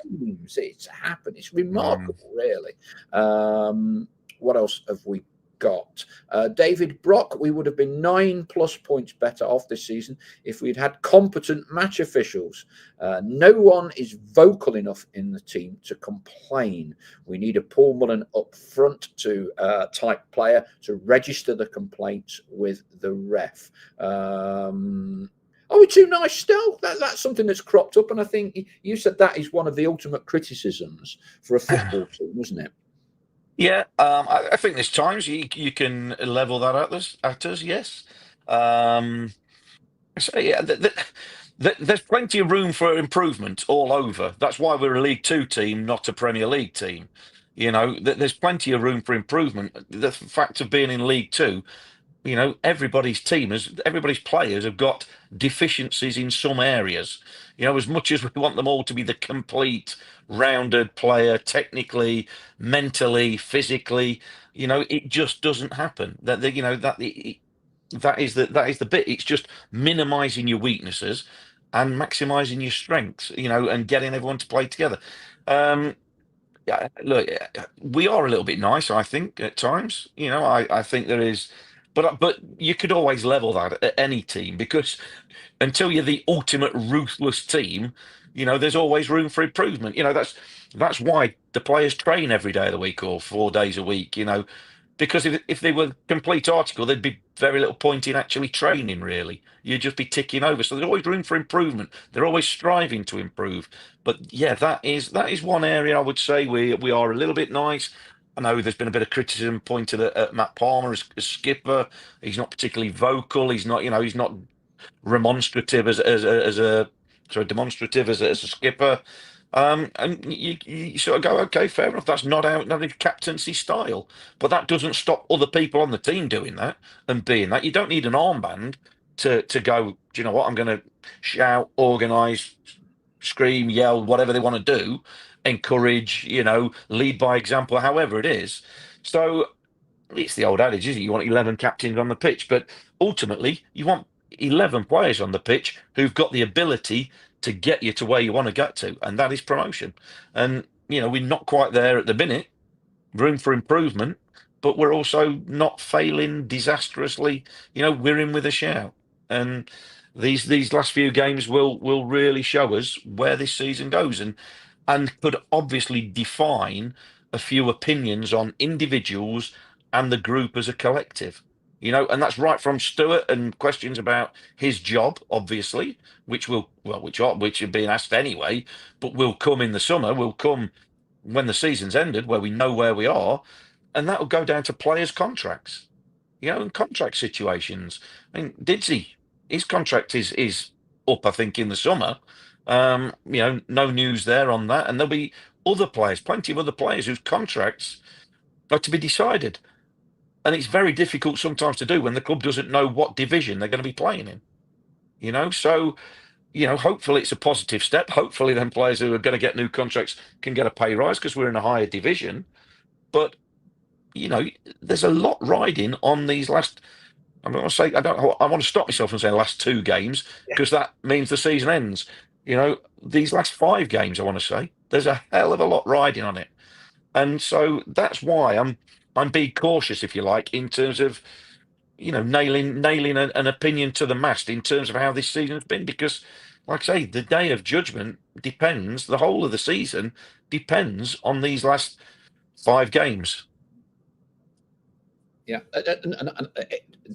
it's happened. It's remarkable, really. What else have we got? David Brock, we would have been 9+ points better off this season if we'd had competent match officials. No one is vocal enough in the team to complain. We need a Paul Mullen up front to type player to register the complaints with the ref. Are we too nice still? That's something that's cropped up, and I think you said that is one of the ultimate criticisms for a football team, isn't it? Yeah, I think there's times you can level that at us. Yes, so yeah, there's plenty of room for improvement all over. That's why we're a League Two team, not a Premier League team. There's plenty of room for improvement. The fact of being in League Two, everybody's players have got deficiencies in some areas. As much as we want them all to be the complete rounded player, technically, mentally, physically, it just doesn't happen. That is the bit. It's just minimizing your weaknesses and maximizing your strengths, and getting everyone to play together. Yeah, look, we are a little bit nice, I think, at times. I think there is, but you could always level that at any team, because until you're the ultimate ruthless team, there's always room for improvement. That's why the players train every day of the week or 4 days a week. Because if they were complete article, there'd be very little point in actually training, really. You'd just be ticking over. So there's always room for improvement. They're always striving to improve. But yeah, that is one area I would say we are a little bit nice. I know there's been a bit of criticism pointed at Matt Palmer as skipper. He's not particularly vocal. He's not remonstrative as a skipper. And you sort of go, okay, fair enough. That's not his captaincy style, but that doesn't stop other people on the team doing that and being that. You don't need an armband to go. Do you know what? I'm going to shout, organise, scream, yell, whatever they want to do, encourage. Lead by example, however it is. So it's the old adage, isn't it? You want 11 captains on the pitch, but ultimately you want 11 players on the pitch who've got the ability to get you to where you want to get to, and that is promotion. And we're not quite there at the minute, room for improvement, but we're also not failing disastrously. We're in with a shout, and these last few games will really show us where this season goes, and could obviously define a few opinions on individuals and the group as a collective. And that's right from Stuart, and questions about his job, obviously, which are being asked anyway, but will come in the summer, will come when the season's ended, where we know where we are, and that will go down to players' contracts, and contract situations. I mean, Didsey, his contract is up, I think, in the summer. No news there on that, and there'll be other players, plenty of other players whose contracts are to be decided. And it's very difficult sometimes to do when the club doesn't know what division they're going to be playing in. So, hopefully it's a positive step. Hopefully then players who are going to get new contracts can get a pay rise because we're in a higher division. But, there's a lot riding on these last, I want to stop myself from saying last 2 games, because that means the season ends. These last 5 games, I want to say, there's a hell of a lot riding on it. And so that's why I'm being cautious, if you like, in terms of nailing an opinion to the mast in terms of how this season has been, because, like I say, the day of judgment depends. The whole of the season depends on these last 5 games. Yeah, and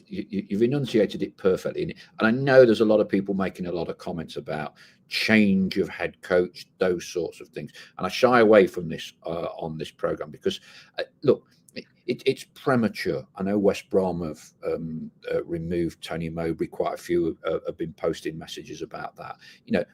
you've enunciated it perfectly, and I know there's a lot of people making a lot of comments about change of head coach, those sorts of things, and I shy away from this on this program because, look, it's premature. I know West Brom have removed Tony Mowbray. Quite a few have been posting messages about that.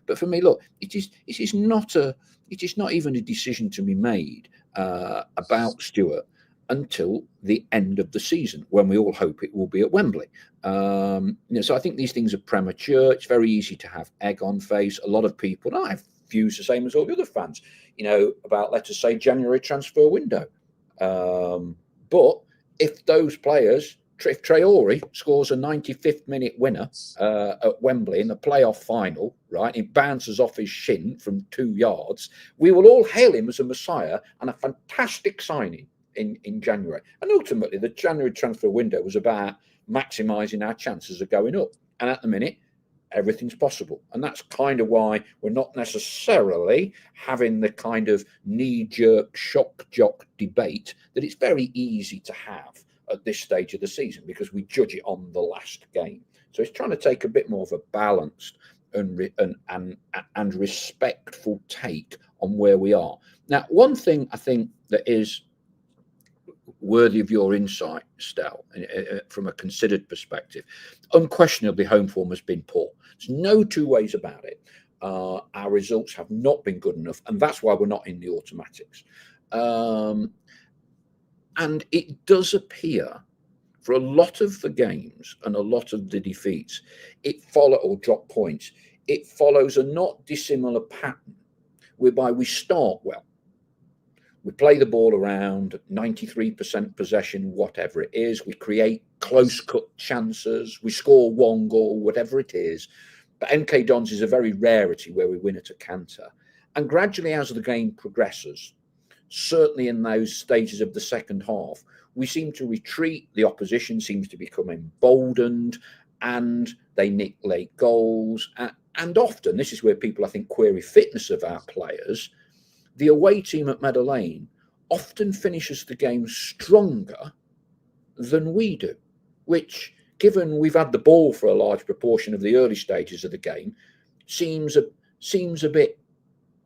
But for me, look, it is not even a decision to be made about Stuart until the end of the season, when we all hope it will be at Wembley. So I think these things are premature. It's very easy to have egg on face. A lot of people, and I have views the same as all the other fans, about, let us say, January transfer window. But if those players, if Traore scores a 95th minute winner at Wembley in the playoff final, right, it bounces off his shin from 2 yards, we will all hail him as a messiah and a fantastic signing in January. And ultimately, the January transfer window was about maximising our chances of going up. And at the minute, everything's possible. And that's kind of why we're not necessarily having the kind of knee-jerk, shock-jock debate that it's very easy to have at this stage of the season, because we judge it on the last game. So it's trying to take a bit more of a balanced and respectful take on where we are. Now, one thing I think that is worthy of your insight, Stel, from a considered perspective, unquestionably home form has been poor. There's no 2 ways about it. Our results have not been good enough, and that's why we're not in the automatics. Um, and it does appear for a lot of the games and a lot of the defeats, it follow or drop points. It follows a not dissimilar pattern whereby we start well. We play the ball around 93% possession, whatever it is. We create close cut chances. We score one goal, whatever it is. But MK Dons is a very rarity where we win at a canter. And gradually, as the game progresses, certainly in those stages of the second half, we seem to retreat. The opposition seems to become emboldened and they nick late goals. And often, this is where people, I think, query fitness of our players. The away team at Meadow Lane often finishes the game stronger than we do, which, given we've had the ball for a large proportion of the early stages of the game, seems a bit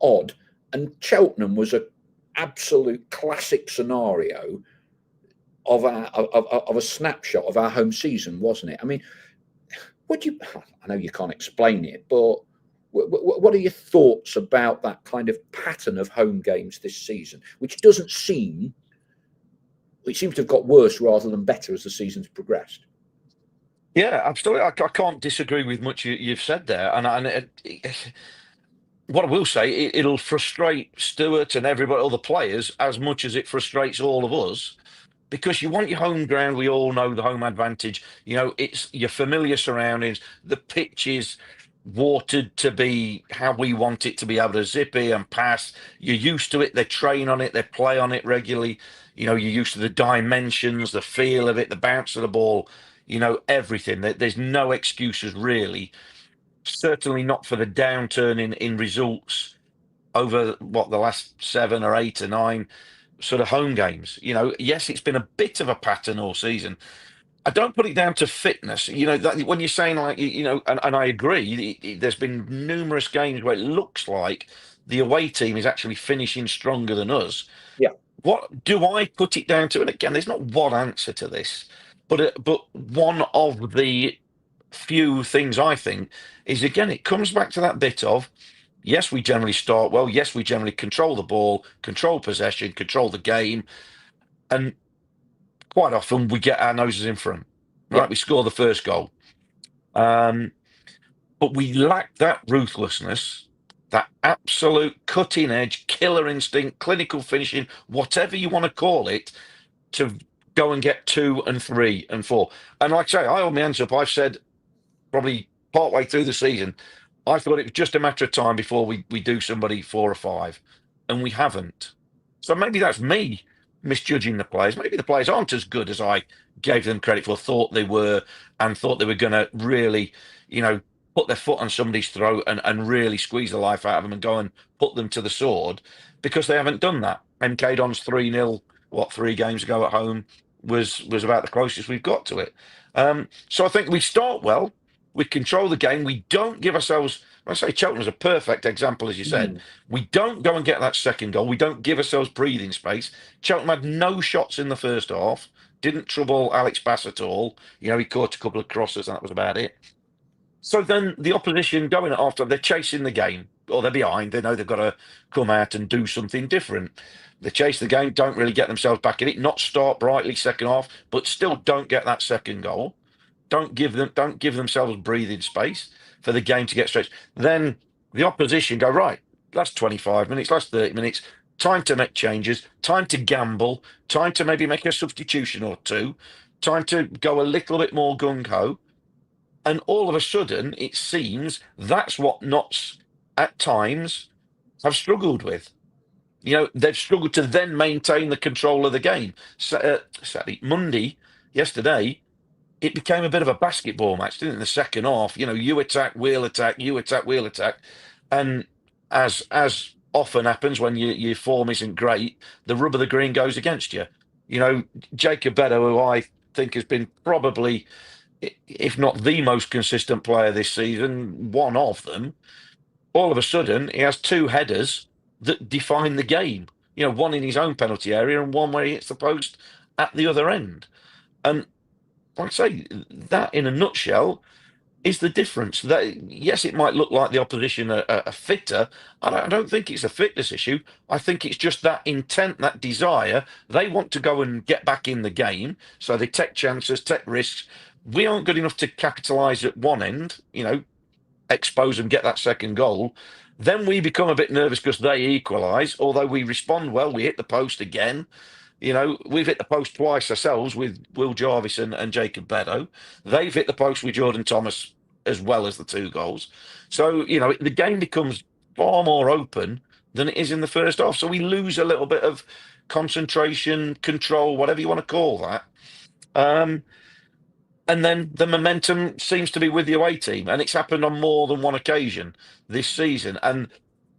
odd. And Cheltenham was an absolute classic scenario of a snapshot of our home season, wasn't it? I mean, I know you can't explain it, but what are your thoughts about that kind of pattern of home games this season, which doesn't seem, it seems to have got worse rather than better as the season's progressed? Yeah, absolutely. I can't disagree with much you've said there. What I will say, it'll frustrate Stuart and everybody, all the players, as much as it frustrates all of us, because you want your home ground. We all know the home advantage. You know, it's your familiar surroundings. The pitch is watered to be how we want it to be able to zip in and pass. You're used to it. They train on it. They play on it regularly. You know, you're used to the dimensions, the feel of it, the bounce of the ball, you know, everything. There's no excuses really. Certainly not for the downturn in results over what the last 7 or 8 or 9 sort of home games. You know, yes, it's been a bit of a pattern all season. I don't put it down to fitness. You know, that when you're saying like, you know, and I agree, there's been numerous games where it looks like the away team is actually finishing stronger than us. Yeah. What do I put it down to? And again, there's not one answer to this, but one of the few things I think is, again, it comes back to that bit of, yes, we generally start well. Yes, we generally control the ball, control possession, control the game. And quite often we get our noses in front, right? Yeah. We score the first goal. But we lack that ruthlessness, that absolute cutting edge, killer instinct, clinical finishing, whatever you want to call it, to go and get 2 and 3 and 4. And like I say, I hold my hands up. I've said probably partway through the season, I thought it was just a matter of time before we do somebody 4 or 5, and we haven't. So maybe that's me misjudging the players. Maybe the players aren't as good as I gave them credit for, thought they were, and thought they were going to really, you know, put their foot on somebody's throat and really squeeze the life out of them and go and put them to the sword, because they haven't done that. MK Dons 3-0, 3 games ago at home was about the closest we've got to it. So I think we start well. We control the game. We don't give ourselves. I say Cheltenham's a perfect example, as you said. We don't go and get that second goal. We don't give ourselves breathing space. Cheltenham had no shots in the first half. Didn't trouble Alex Bass at all. You know, he caught a couple of crosses, and that was about it. So then the opposition going after, they're chasing the game, or they're behind. They know they've got to come out and do something different. They chase the game, don't really get themselves back in it, not start brightly second half, but still don't get that second goal. Don't give themselves breathing space for the game to get stretched. Then the opposition go, right, that's 25 minutes, that's 30 minutes. Time to make changes, time to gamble, time to maybe make a substitution or two, time to go a little bit more gung-ho. And all of a sudden, it seems that's what Notts at times have struggled with. You know, they've struggled to then maintain the control of the game. Saturday, Monday, yesterday, it became a bit of a basketball match, didn't it? In the second half, you know, you attack, we'll attack, you attack, we'll attack. And as often happens when your form isn't great, the rub of the green goes against you. You know, Jacob Beddoe, who I think has been probably, if not the most consistent player this season, one of them, all of a sudden he has 2 headers that define the game. You know, one in his own penalty area and one where he hits the post at the other end. And like I say, that in a nutshell is the difference. That yes, it might look like the opposition are fitter. I don't think it's a fitness issue. I think it's just that intent, that desire. They want to go and get back in the game, so they take chances, take risks. We aren't good enough to capitalise at one end, expose and get that second goal. Then we become a bit nervous because they equalise. Although we respond well, we hit the post again. We've hit the post twice ourselves with Will Jarvis and Jacob Beddoe. They've hit the post with Jordan Thomas as well as the 2 goals. So, the game becomes far more open than it is in the first half. So we lose a little bit of concentration, control, whatever you want to call that. And then the momentum seems to be with the away team. And it's happened on more than one occasion this season. And,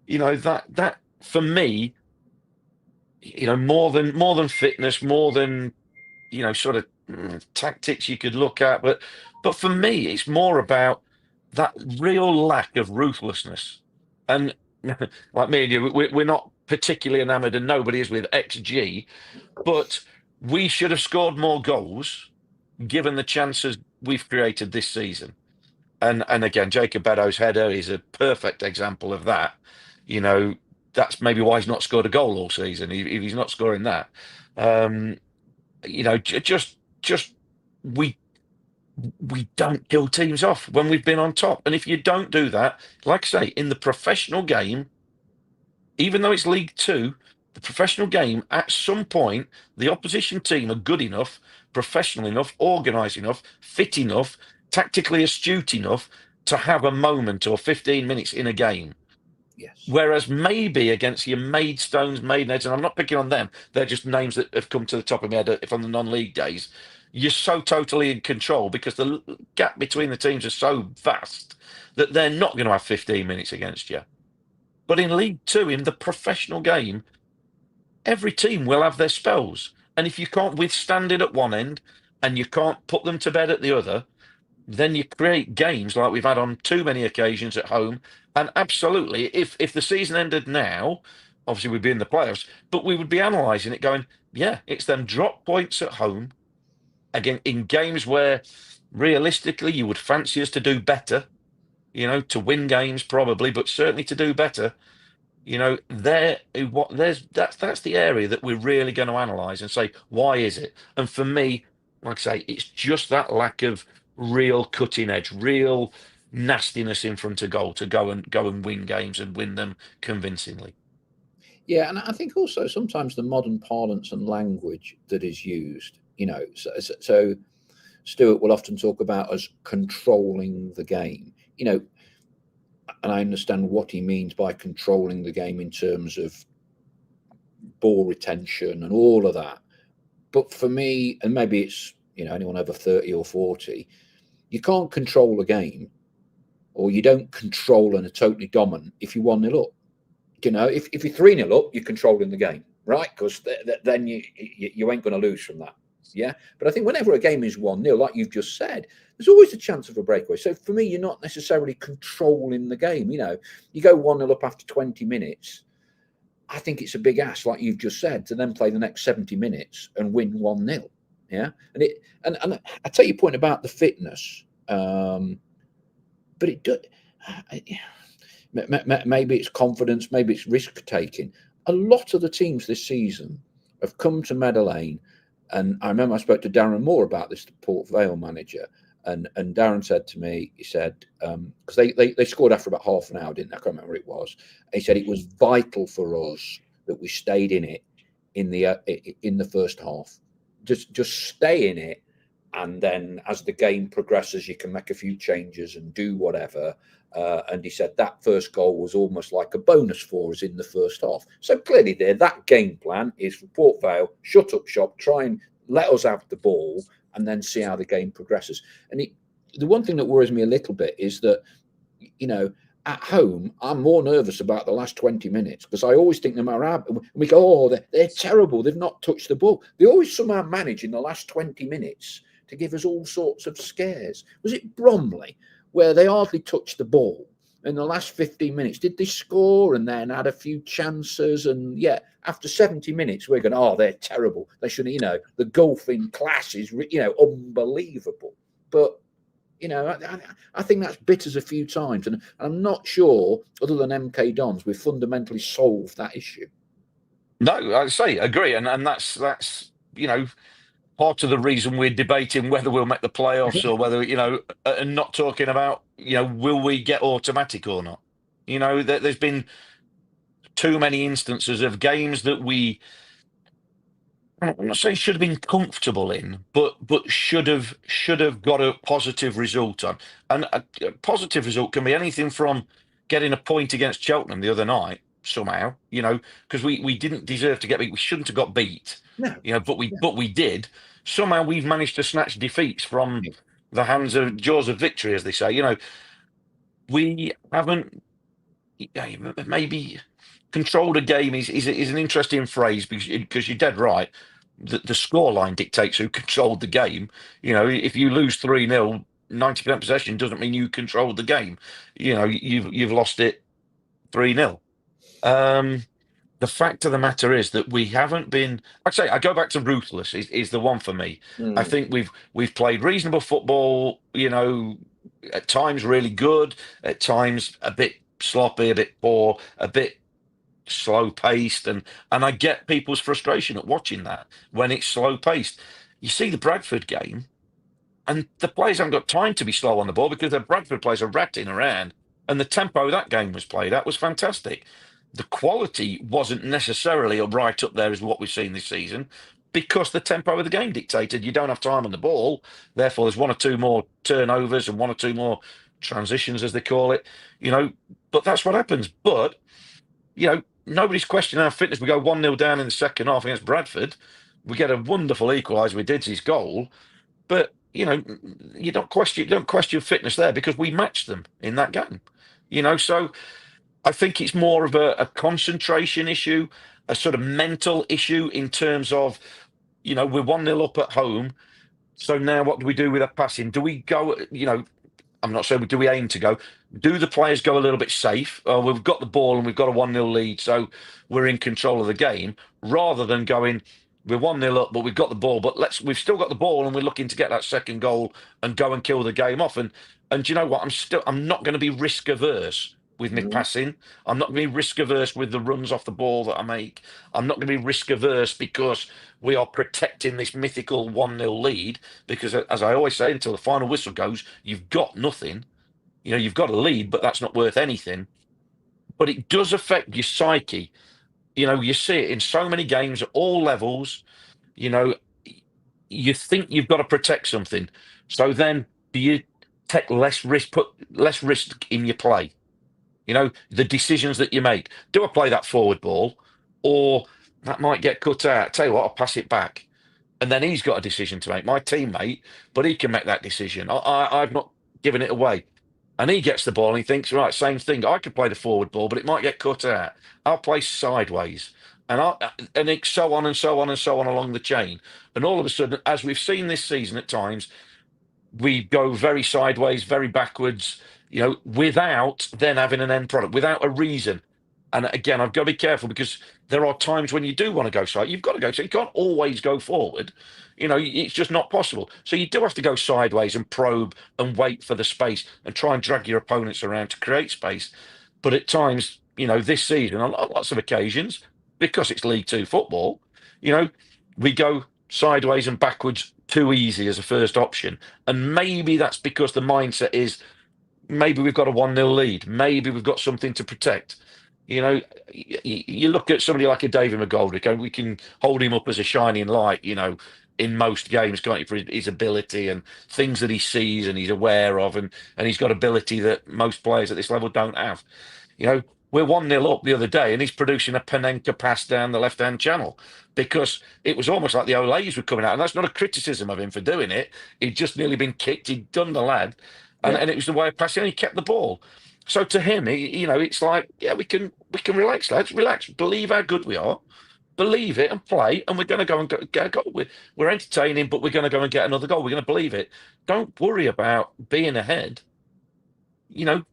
that for me, more than fitness, more than sort of tactics you could look at, but for me, it's more about that real lack of ruthlessness. And like me and you, we're not particularly enamoured, and nobody is with XG, but we should have scored more goals given the chances we've created this season. And again, Jacob Beddoe's header is a perfect example of that. That's maybe why he's not scored a goal all season. If he's not scoring that, just we don't kill teams off when we've been on top. And if you don't do that, like I say, in the professional game, even though it's League Two, the professional game, at some point, the opposition team are good enough, professional enough, organised enough, fit enough, tactically astute enough to have a moment or 15 minutes in a game. Yes. Whereas maybe against your Maidstones, Maidenheads, and I'm not picking on them, they're just names that have come to the top of my head from the non-league days. You're so totally in control because the gap between the teams is so vast that they're not going to have 15 minutes against you. But in League Two, in the professional game, every team will have their spells. And if you can't withstand it at one end and you can't put them to bed at the other, then you create games like we've had on too many occasions at home. And absolutely, if the season ended now, obviously we'd be in the playoffs, but we would be analysing it going, yeah, it's them drop points at home, again, in games where realistically you would fancy us to do better, to win games probably, but certainly to do better. That's the area that we're really going to analyse and say, why is it? And for me, like I say, it's just that lack of real cutting edge, real nastiness in front of goal to go and win games and win them convincingly. Yeah, and I think also sometimes the modern parlance and language that is used, so Stuart will often talk about us controlling the game, and I understand what he means by controlling the game in terms of ball retention and all of that. But for me, and maybe it's, anyone over 30 or 40, you can't control a game, or you don't control and are totally dominant if you're 1-0 up. If you're 3-0 up, you're controlling the game, right? Because then you ain't going to lose from that. Yeah. But I think whenever a game is 1-0, like you've just said, there's always a chance of a breakaway. So for me, you're not necessarily controlling the game. You go 1-0 up after 20 minutes. I think it's a big ask, like you've just said, to then play the next 70 minutes and win 1-0. Yeah. And I take your point about the fitness. But it does. Maybe it's confidence, maybe it's risk taking. A lot of the teams this season have come to Meadow Lane, and I remember I spoke to Darren Moore about this, the Port Vale manager, and Darren said to me, he said, because they scored after about half an hour, didn't they? I can't remember what it was. He said it was vital for us that we stayed in it in the first half. Just stay in it, and then as the game progresses, you can make a few changes and do whatever. And he said that first goal was almost like a bonus for us in the first half. So clearly that game plan is for Port Vale, shut up shop, try and let us have the ball and then see how the game progresses. And the one thing that worries me a little bit is that, at home, I'm more nervous about the last 20 minutes because I always think no matter how, we go, oh, they're terrible, they've not touched the ball. They always somehow manage in the last 20 minutes to give us all sorts of scares. Was it Bromley, where they hardly touched the ball in the last 15 minutes? Did they score and then had a few chances? And yeah, after 70 minutes, we're going, oh, they're terrible. They shouldn't, the golfing class is, unbelievable. But You know, I think that's bit us a few times, and I'm not sure, other than MK Dons, we've fundamentally solved that issue. No, I say agree, and that's part of the reason we're debating whether we'll make the playoffs or whether and not talking about will we get automatic or not. There's been too many instances of games that I'm not saying should have been comfortable in, but should have got a positive result on. And a positive result can be anything from getting a point against Cheltenham the other night somehow, because we didn't deserve to get beat. We shouldn't have got beat, No, but we did. Somehow we've managed to snatch defeats from the hands of jaws of victory, as they say. We haven't maybe controlled a game is an interesting phrase because you're dead right. The scoreline dictates who controlled the game. If you lose 3-0, 90% possession doesn't mean you controlled the game. You've lost it 3-0. The fact of the matter is that we haven't been. I go back to ruthless is the one for me. I think we've played reasonable football. At times really good, at times a bit sloppy, a bit poor, a bit slow paced, and I get people's frustration at watching that when it's slow paced. You see the Bradford game, and the players haven't got time to be slow on the ball because the Bradford players are ratting around, and the tempo that game was played at was fantastic. The quality wasn't necessarily right up there as what we've seen this season because the tempo of the game dictated you don't have time on the ball. Therefore, there's one or two more turnovers and one or two more transitions, as they call it. But that's what happens. But nobody's questioning our fitness. We go 1-0 down in the second half against Bradford. We get a wonderful equaliser with Didzy's goal. But, you don't question fitness there because we matched them in that game. So I think it's more of a concentration issue, a sort of mental issue in terms of, we're 1-0 up at home. So now what do we do with our passing? Do we go, I'm not saying do we aim to go. Do the players go a little bit safe? We've got the ball and we've got a 1-0 lead, so we're in control of the game, rather than going, we're 1-0 up, but we've got the ball, but we've still got the ball and we're looking to get that second goal and go and kill the game off. And do you know what? I'm not going to be risk averse with my passing. I'm not going to be risk averse with the runs off the ball that I make. I'm not going to be risk averse because we are protecting this mythical 1-0 lead, because as I always say, until the final whistle goes, you've got nothing. You've got a lead, but that's not worth anything. But it does affect your psyche. You see it in so many games at all levels. You think you've got to protect something. So then do you take less risk, put less risk in your play? The decisions that you make. Do I play that forward ball, or that might get cut out? Tell you what, I'll pass it back. And then he's got a decision to make, my teammate, but he can make that decision. I've not given it away. And he gets the ball and he thinks, right, same thing. I could play the forward ball, but it might get cut out. I'll play sideways. And it's so on and so on and so on along the chain. And all of a sudden, as we've seen this season at times, we go very sideways, very backwards, without then having an end product, without a reason. And again, I've got to be careful because there are times when you do want to go side. You've got to go. So you can't always go forward. It's just not possible. So you do have to go sideways and probe and wait for the space and try and drag your opponents around to create space. But at times, this season, on lots of occasions, because it's League Two football, we go sideways and backwards too easy as a first option. And maybe that's because the mindset is maybe we've got a 1-0 lead. Maybe we've got something to protect. You look at somebody like a David McGoldrick, and we can hold him up as a shining light, in most games, can't you, for his ability and things that he sees and he's aware of, and he's got ability that most players at this level don't have. We're 1-0 up the other day, and he's producing a Panenka pass down the left-hand channel because it was almost like the Olays were coming out, and that's not a criticism of him for doing it. He'd just nearly been kicked. He'd done the lad, and it was the way of passing, and he kept the ball. So to him, it's like, yeah, we can relax, lads, relax, believe how good we are, believe it and play, and we're going to go and get a goal. We're entertaining, but we're going to go and get another goal. We're going to believe it. Don't worry about being ahead.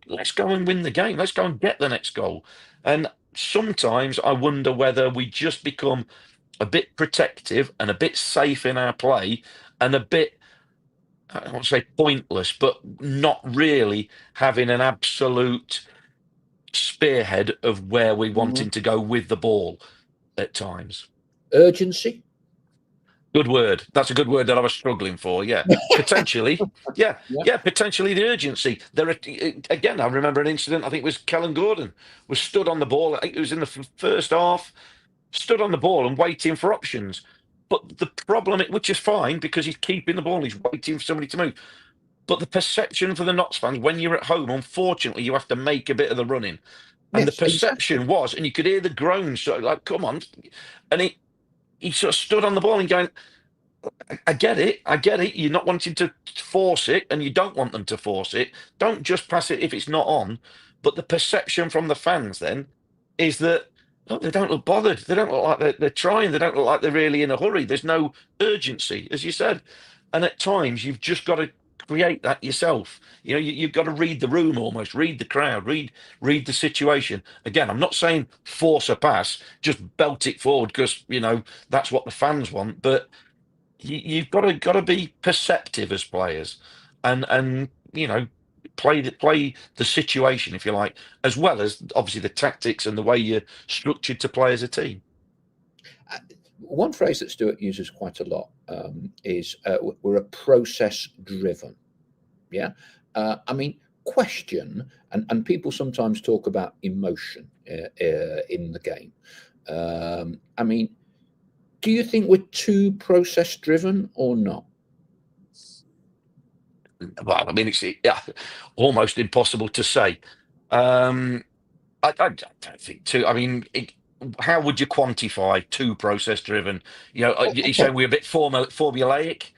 Let's go and win the game. Let's go and get the next goal. And sometimes I wonder whether we just become a bit protective and a bit safe in our play and a bit I don't want to say pointless, but not really having an absolute spearhead of where we wanting to go with the ball at times. Urgency. Good word. That's a good word that I was struggling for. Yeah, potentially. Yeah, Yeah. yeah, potentially the urgency. There are, again, I remember an incident. I think it was Kellen Gordon was stood on the ball. I think it was in the first half, stood on the ball and waiting for options. But the problem, which is fine because he's keeping the ball, he's waiting for somebody to move. But the perception for the Notts fans when you're at home, unfortunately, you have to make a bit of the running. And the Yes, exactly. perception was, and you could hear the groans, sort of like, "Come on!" And he sort of stood on the ball and going, I get it. I get it. You're not wanting to force it, and you don't want them to force it. Don't just pass it if it's not on. But the perception from the fans then is that, oh, they don't look bothered. They don't look like they're trying. They don't look like they're really in a hurry. There's no urgency, as you said. And at times, you've just got to create that yourself. You know, you've got to read the room almost, read the crowd, read the situation. Again, I'm not saying force a pass, just belt it forward because that's what the fans want, but you've got to be perceptive as players, and play the situation, if you like, as well as obviously the tactics and the way you're structured to play as a team. One phrase that Stuart uses quite a lot is we're a process driven. Yeah. I mean, question, and people sometimes talk about emotion in the game. I mean, do you think we're too process driven or not? Well, I mean, it's almost impossible to say. I don't think too. I mean, how would you quantify too process driven? You're Okay. saying we're a bit formulaic,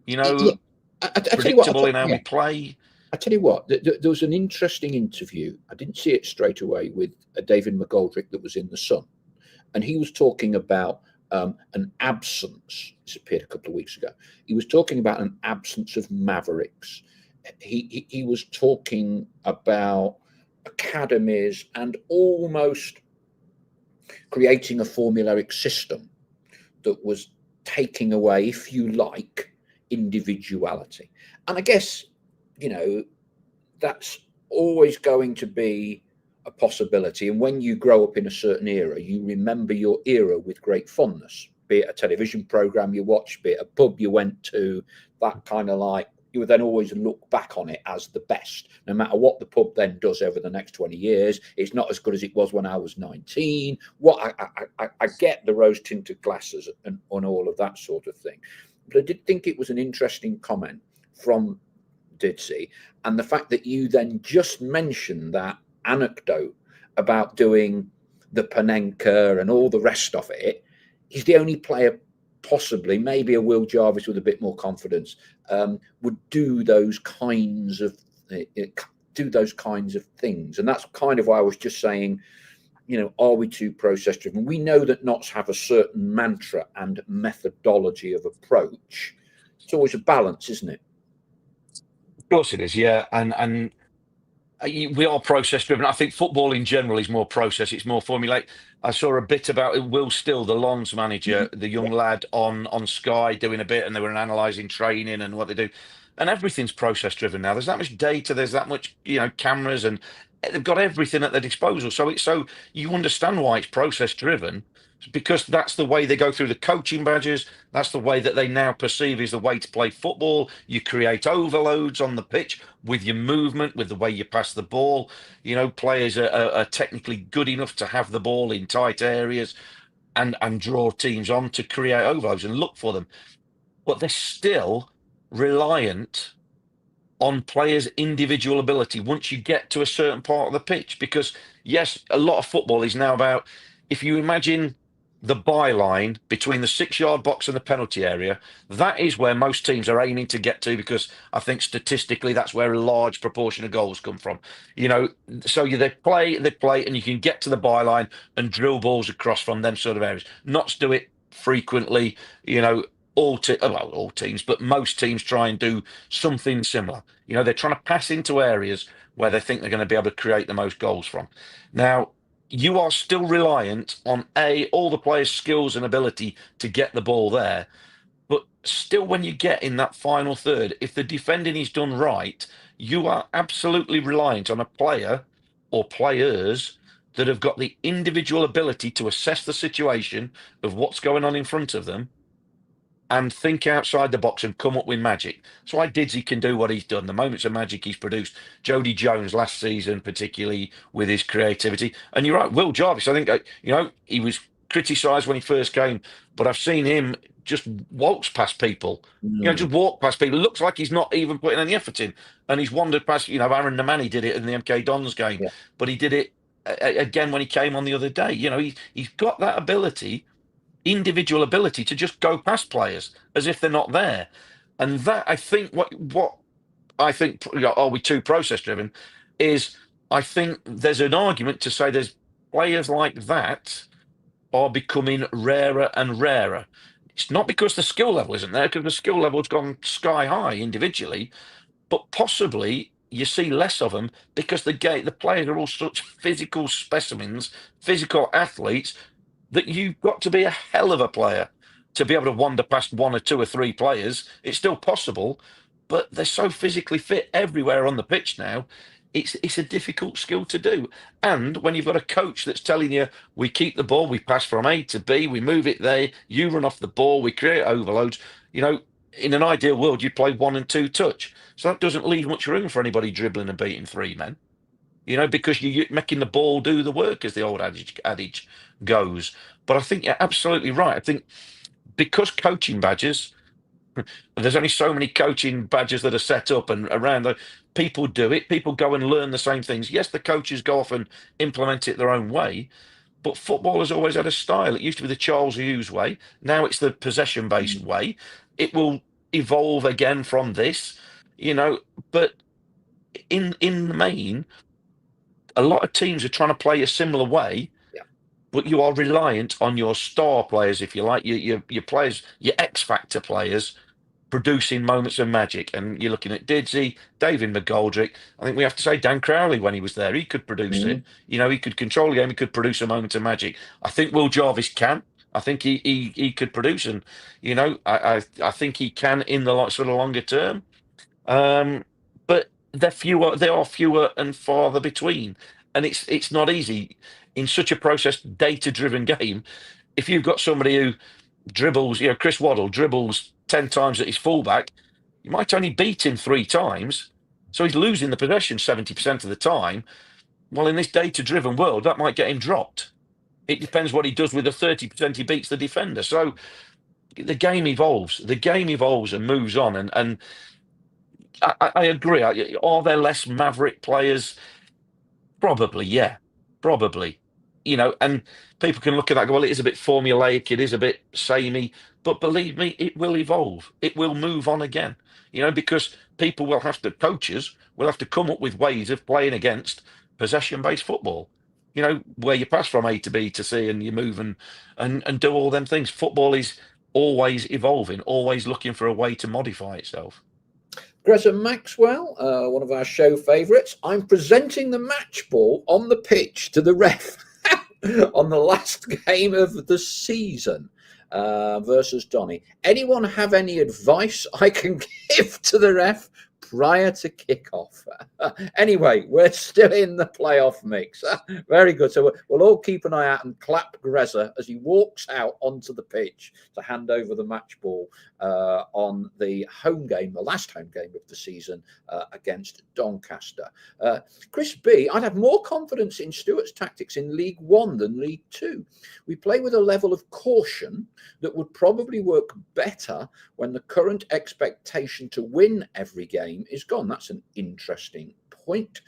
Yeah. I tell you what. predictable in how Yeah. we play. I tell you what. There was an interesting interview. I didn't see it straight away with David McGoldrick that was in the Sun, and he was talking about an absence. This appeared a couple of weeks ago. He was talking about an absence of mavericks. He was talking about academies and almost creating a formulaic system that was taking away, if you like, individuality. And I guess, that's always going to be a possibility. And when you grow up in a certain era, you remember your era with great fondness, be it a television program you watched, be it a pub you went to, that kind of like, you would then always look back on it as the best. No matter what the pub then does over the next 20 years, it's not as good as it was when I was 19. I get the rose tinted glasses and all of that sort of thing. But I did think it was an interesting comment from Didsey, and the fact that you then just mentioned that anecdote about doing the Panenka and all the rest of it. He's the only player, possibly, maybe a Will Jarvis with a bit more confidence, would do those kinds of things. And that's kind of why I was just saying, are we too process driven? We know that Notts have a certain mantra and methodology of approach. It's always a balance, isn't it? Of course it is, yeah, and we are process driven. I think football in general is more process. It's more formulaic. I saw a bit about it. Will Still, the Lons manager, the young lad on Sky, doing a bit, and they were analysing training and what they do, and everything's process driven now. There's that much data. There's that much, cameras, and they've got everything at their disposal. So you understand why it's process driven, because that's the way they go through the coaching badges. That's the way that they now perceive is the way to play football. You create overloads on the pitch with your movement, with the way you pass the ball. Players are technically good enough to have the ball in tight areas and draw teams on to create overloads and look for them. But they're still reliant on players' individual ability once you get to a certain part of the pitch. Because, yes, a lot of football is now about, if you imagine the byline between the 6-yard box and the penalty area, that is where most teams are aiming to get to, because I think statistically that's where a large proportion of goals come from. So they play, and you can get to the byline and drill balls across from them sort of areas. Notts do it frequently, all teams, but most teams try and do something similar. They're trying to pass into areas where they think they're going to be able to create the most goals from. Now, you are still reliant on all the players' skills and ability to get the ball there, But still, when you get in that final third, if the defending is done right, you are absolutely reliant on a player or players that have got the individual ability to assess the situation of what's going on in front of them and think outside the box and come up with magic. So why Didzy can do what he's done, the moments of magic he's produced. Jody Jones last season, particularly with his creativity. And you're right, Will Jarvis, I think, he was criticised when he first came, but I've seen him just waltz past people, just walk past people. It looks like he's not even putting any effort in. And he's wandered past, Aaron Nemani did it in the MK Dons game, Yeah. but he did it again when he came on the other day. He's got that ability, individual ability to just go past players as if they're not there. And that, I think, what I think, are we too process driven, is I think there's an argument to say there's players like that are becoming rarer and rarer. It's not because the skill level isn't there, because the skill level's gone sky high individually, but possibly you see less of them because the players are all such physical specimens, physical athletes, that you've got to be a hell of a player to be able to wander past one or two or three players. It's still possible, but they're so physically fit everywhere on the pitch now. It's a difficult skill to do. And when you've got a coach that's telling you, we keep the ball, we pass from A to B, we move it there, you run off the ball, we create overloads. In an ideal world, you'd play 1 and 2 touch. So that doesn't leave much room for anybody dribbling and beating 3 men. Because you're making the ball do the work, as the old adage goes. But I think you're absolutely right. I think because coaching badges, there's only so many coaching badges that are set up and around. People do it. People go and learn the same things. Yes, the coaches go off and implement it their own way, but football has always had a style. It used to be the Charles Hughes way. Now it's the possession-based way. It will evolve again from this, but in the main, a lot of teams are trying to play a similar way, but you are reliant on your star players, if you like, your players, your X Factor players, producing moments of magic. And you're looking at Didzy, David McGoldrick. I think we have to say Dan Crowley, when he was there, he could produce it. He could control the game. He could produce a moment of magic. I think Will Jarvis can. I think he could produce, and I think he can in the sort of longer term. But they are fewer and farther between, and it's not easy in such a data-driven game. If you've got somebody who dribbles, Chris Waddle dribbles 10 times at his fullback, you might only beat him 3 times, so he's losing the possession 70% of the time. Well, in this data-driven world, that might get him dropped. It depends what he does with the 30% he beats the defender. So the game evolves. The game evolves and moves on, and I agree. Are there less maverick players? Probably, yeah. Probably. And people can look at that and go, well, it is a bit formulaic, it is a bit samey, but believe me, it will evolve. It will move on again, because coaches will have to come up with ways of playing against possession-based football, where you pass from A to B to C and you move and do all them things. Football is always evolving, always looking for a way to modify itself. Greta Maxwell, one of our show favourites. I'm presenting the match ball on the pitch to the ref on the last game of the season versus Donny. Anyone have any advice I can give to the ref prior to kickoff? Anyway, we're still in the playoff mix. Very good. So we'll all keep an eye out and clap Greza as he walks out onto the pitch to hand over the match ball on the last home game of the season against Doncaster. Chris B, I'd have more confidence in Stuart's tactics in League One than League Two. We play with a level of caution that would probably work better when the current expectation to win every game is gone. That's an interesting point.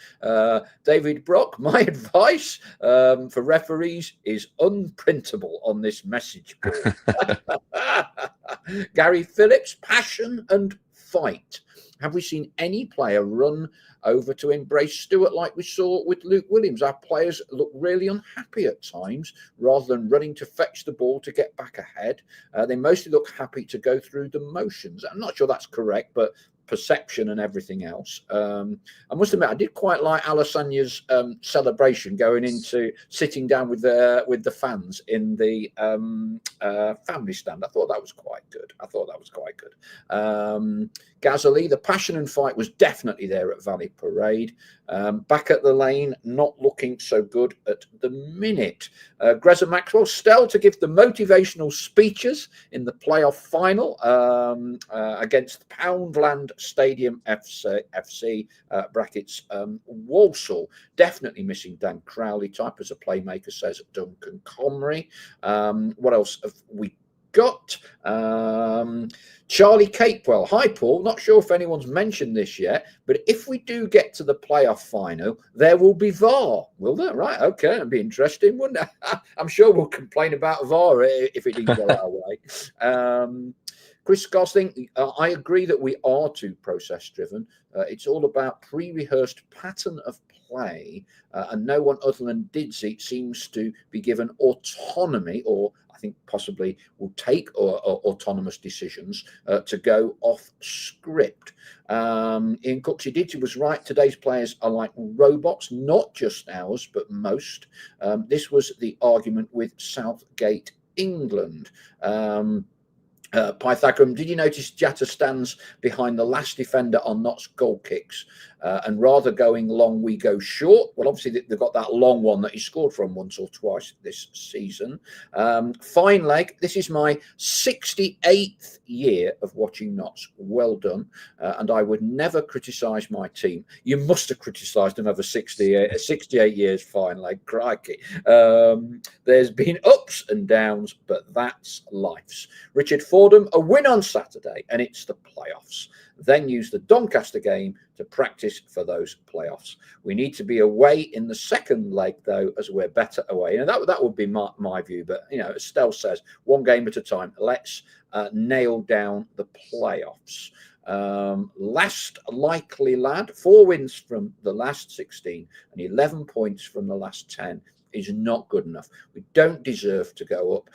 David Brock, my advice for referees is unprintable on this message board. Gary Phillips, passion and fight. Have we seen any player run over to embrace Stuart like we saw with Luke Williams? Our players look really unhappy at times rather than running to fetch the ball to get back ahead. They mostly look happy to go through the motions. I'm not sure that's correct, but perception and everything else. I must admit, I did quite like Alassanya's celebration going into sitting down with the fans in the family stand. I thought that was quite good. Gazali, the passion and fight was definitely there at Valley Parade. Back at the lane, not looking so good at the minute. Greza Maxwell, Stell to give the motivational speeches in the playoff final against Poundland Stadium FC brackets Walsall. Definitely missing Dan Crowley type as a playmaker, says Duncan Comrie. What else have we got? Charlie Capewell. Hi, Paul. Not sure if anyone's mentioned this yet, but if we do get to the playoff final, there will be VAR. Will there? Right. Okay. That'd be interesting, wouldn't it? I'm sure we'll complain about VAR if it didn't go our way. Chris Gosling, I agree that we are too process-driven. It's all about pre-rehearsed pattern of play, and no one other than Didsey seems to be given autonomy, or I think possibly will take autonomous decisions to go off script. Ian Cooksey Didsey was right. Today's players are like robots, not just ours, but most. This was the argument with Southgate, England. Pythagoras, did you notice Jatta stands behind the last defender on Knott's goal kicks, and rather going long, we go short? Well, obviously they've got that long one that he scored from once or twice this season. Fine leg. This is my 68th year of watching Notts. Well done. And I would never criticise my team. You must have criticised them over 68 years. Fine leg. Crikey. There's been ups and downs, but that's life's. Richard Fordham, a win on Saturday, and it's the playoffs. Then use the Doncaster game to practice for those playoffs. We need to be away in the second leg, though, as we're better away. And that would be my view. But, you know, as Stell says, one game at a time. Let's nail down the playoffs. Last likely lad, 4 wins from the last 16 and 11 points from the last 10. Is not good enough. We don't deserve to go up,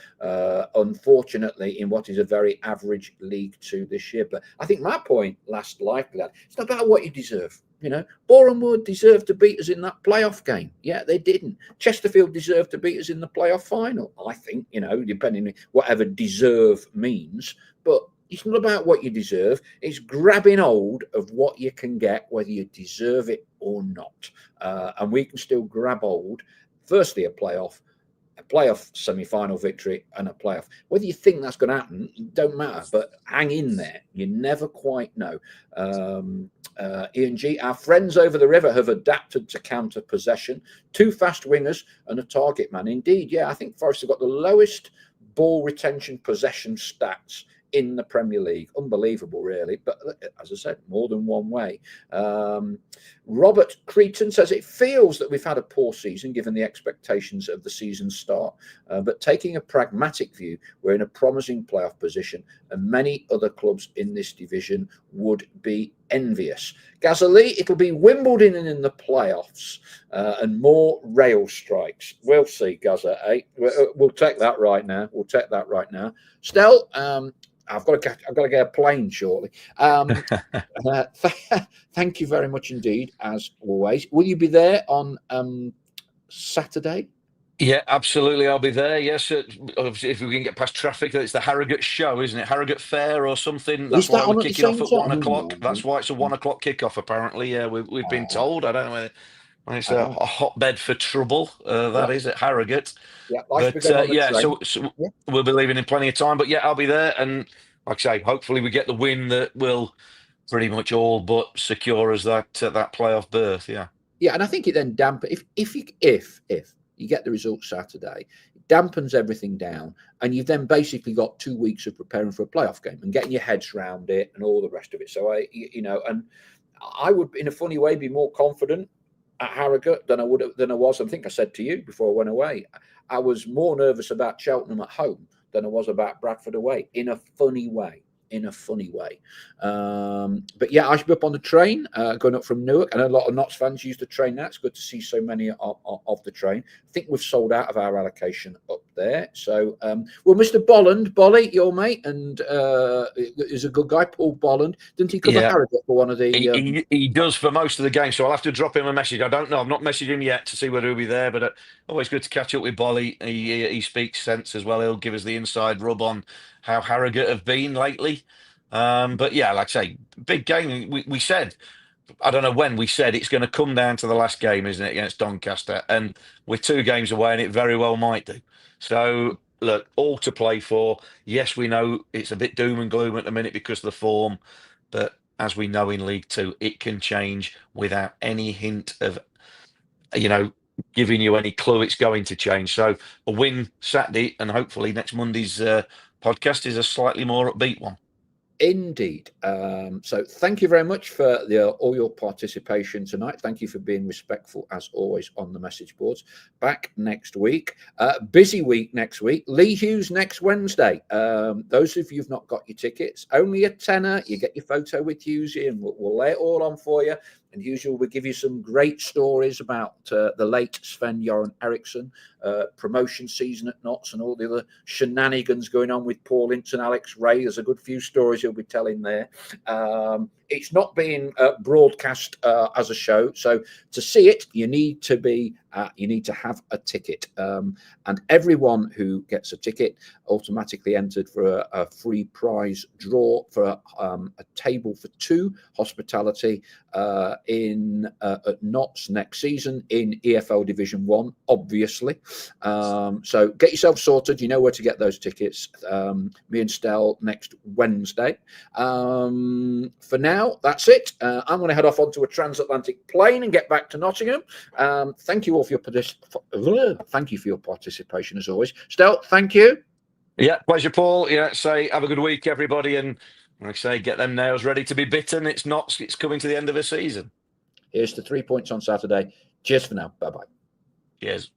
unfortunately, in what is a very average League Two this year. But I think my point, last likely, it's not about what you deserve. You know, Boreham Wood deserved to beat us in that playoff game. Yeah, they didn't. Chesterfield deserved to beat us in the playoff final. I think, you know, depending on whatever deserve means. But it's not about what you deserve. It's grabbing hold of what you can get, whether you deserve it or not. And we can still grab hold. Firstly, a playoff semi-final victory and a playoff. Whether you think that's going to happen, don't matter, but hang in there. You never quite know. Ian G, our friends over the river have adapted to counter possession. 2 fast wingers and a target man. Indeed, yeah, I think Forest have got the lowest ball retention possession stats in the Premier League. Unbelievable, really. But as I said, more than one way. Robert Cretan says it feels that we've had a poor season given the expectations of the season start. But taking a pragmatic view, we're in a promising playoff position and many other clubs in this division would be envious. Gazali, it'll be Wimbledon in the playoffs and more rail strikes. We'll see, Gaza. We'll take that right now. Stell, I've got to get a plane shortly. Thank you very much indeed, as always. Will you be there on Saturday? Yeah, absolutely. I'll be there. Yes, obviously, if we can get past traffic, it's the Harrogate show, isn't it? Harrogate Fair or something. That's why we're kicking off at 1 o'clock. That's why it's a 1 o'clock kickoff. Apparently, yeah, we've been told. I don't know whether it's a hotbed for trouble. That is at Harrogate. Yeah, so we'll be leaving in plenty of time. But yeah, I'll be there, and like I say, hopefully we get the win that will pretty much all but secure us that playoff berth. Yeah. Yeah, and I think it then if you get the result Saturday, it dampens everything down, and you've then basically got 2 weeks of preparing for a playoff game and getting your heads around it and all the rest of it. So I would, in a funny way, be more confident at Harrogate than I was. I think I said to you before I went away, I was more nervous about Cheltenham at home than I was about Bradford away, in a funny way. But yeah, I should be up on the train going up from Newark. I know a lot of Notts fans use the train now. It's good to see so many of the train. I think we've sold out of our allocation up there. So, well, Mr. Bolland, your mate, and is a good guy, Paul Bolland. Didn't he cover Harrogate for one of the? He does for most of the game, so I'll have to drop him a message. I don't know. I've not messaged him yet to see whether he'll be there, but always good to catch up with Bolly. He speaks sense as well. He'll give us the inside rub on how Harrogate have been lately. But yeah, like I say, big game. We said, I don't know when we said it's going to come down to the last game, isn't it, against Doncaster? And we're 2 games away, and it very well might do. So, look, all to play for. Yes, we know it's a bit doom and gloom at the minute because of the form, but as we know in League Two, it can change without any hint of, giving you any clue it's going to change. So, a win Saturday, and hopefully next Monday's podcast is a slightly more upbeat one. Indeed. So thank you very much for all your participation tonight. Thank you for being respectful, as always, on the message boards. Back next week. Busy week next week. Lee Hughes next Wednesday. Those of you who've not got your tickets, only a tenner. You get your photo with Hughesy, and we'll lay it all on for you. And usually we'll give you some great stories about the late Sven-Göran Eriksson, promotion season at Notts, and all the other shenanigans going on with Paul Ince and Alex Ray. There's a good few stories he'll be telling there. It's not being broadcast as a show, so to see it, you need to have a ticket. And everyone who gets a ticket automatically entered for a free prize draw for a table for 2 hospitality at Notts next season in EFL Division 1, obviously. So get yourself sorted. You know where to get those tickets. Me and Stell next Wednesday. For now, that's it. I'm going to head off onto a transatlantic plane and get back to Nottingham. Thank you all for your participation as always. Stell, thank you. Yeah, pleasure, Paul. Yeah, have a good week, everybody, and like I say, get them nails ready to be bitten. It's coming to the end of a season. Here's the 3 points on Saturday. Cheers for now. Bye-bye. Cheers.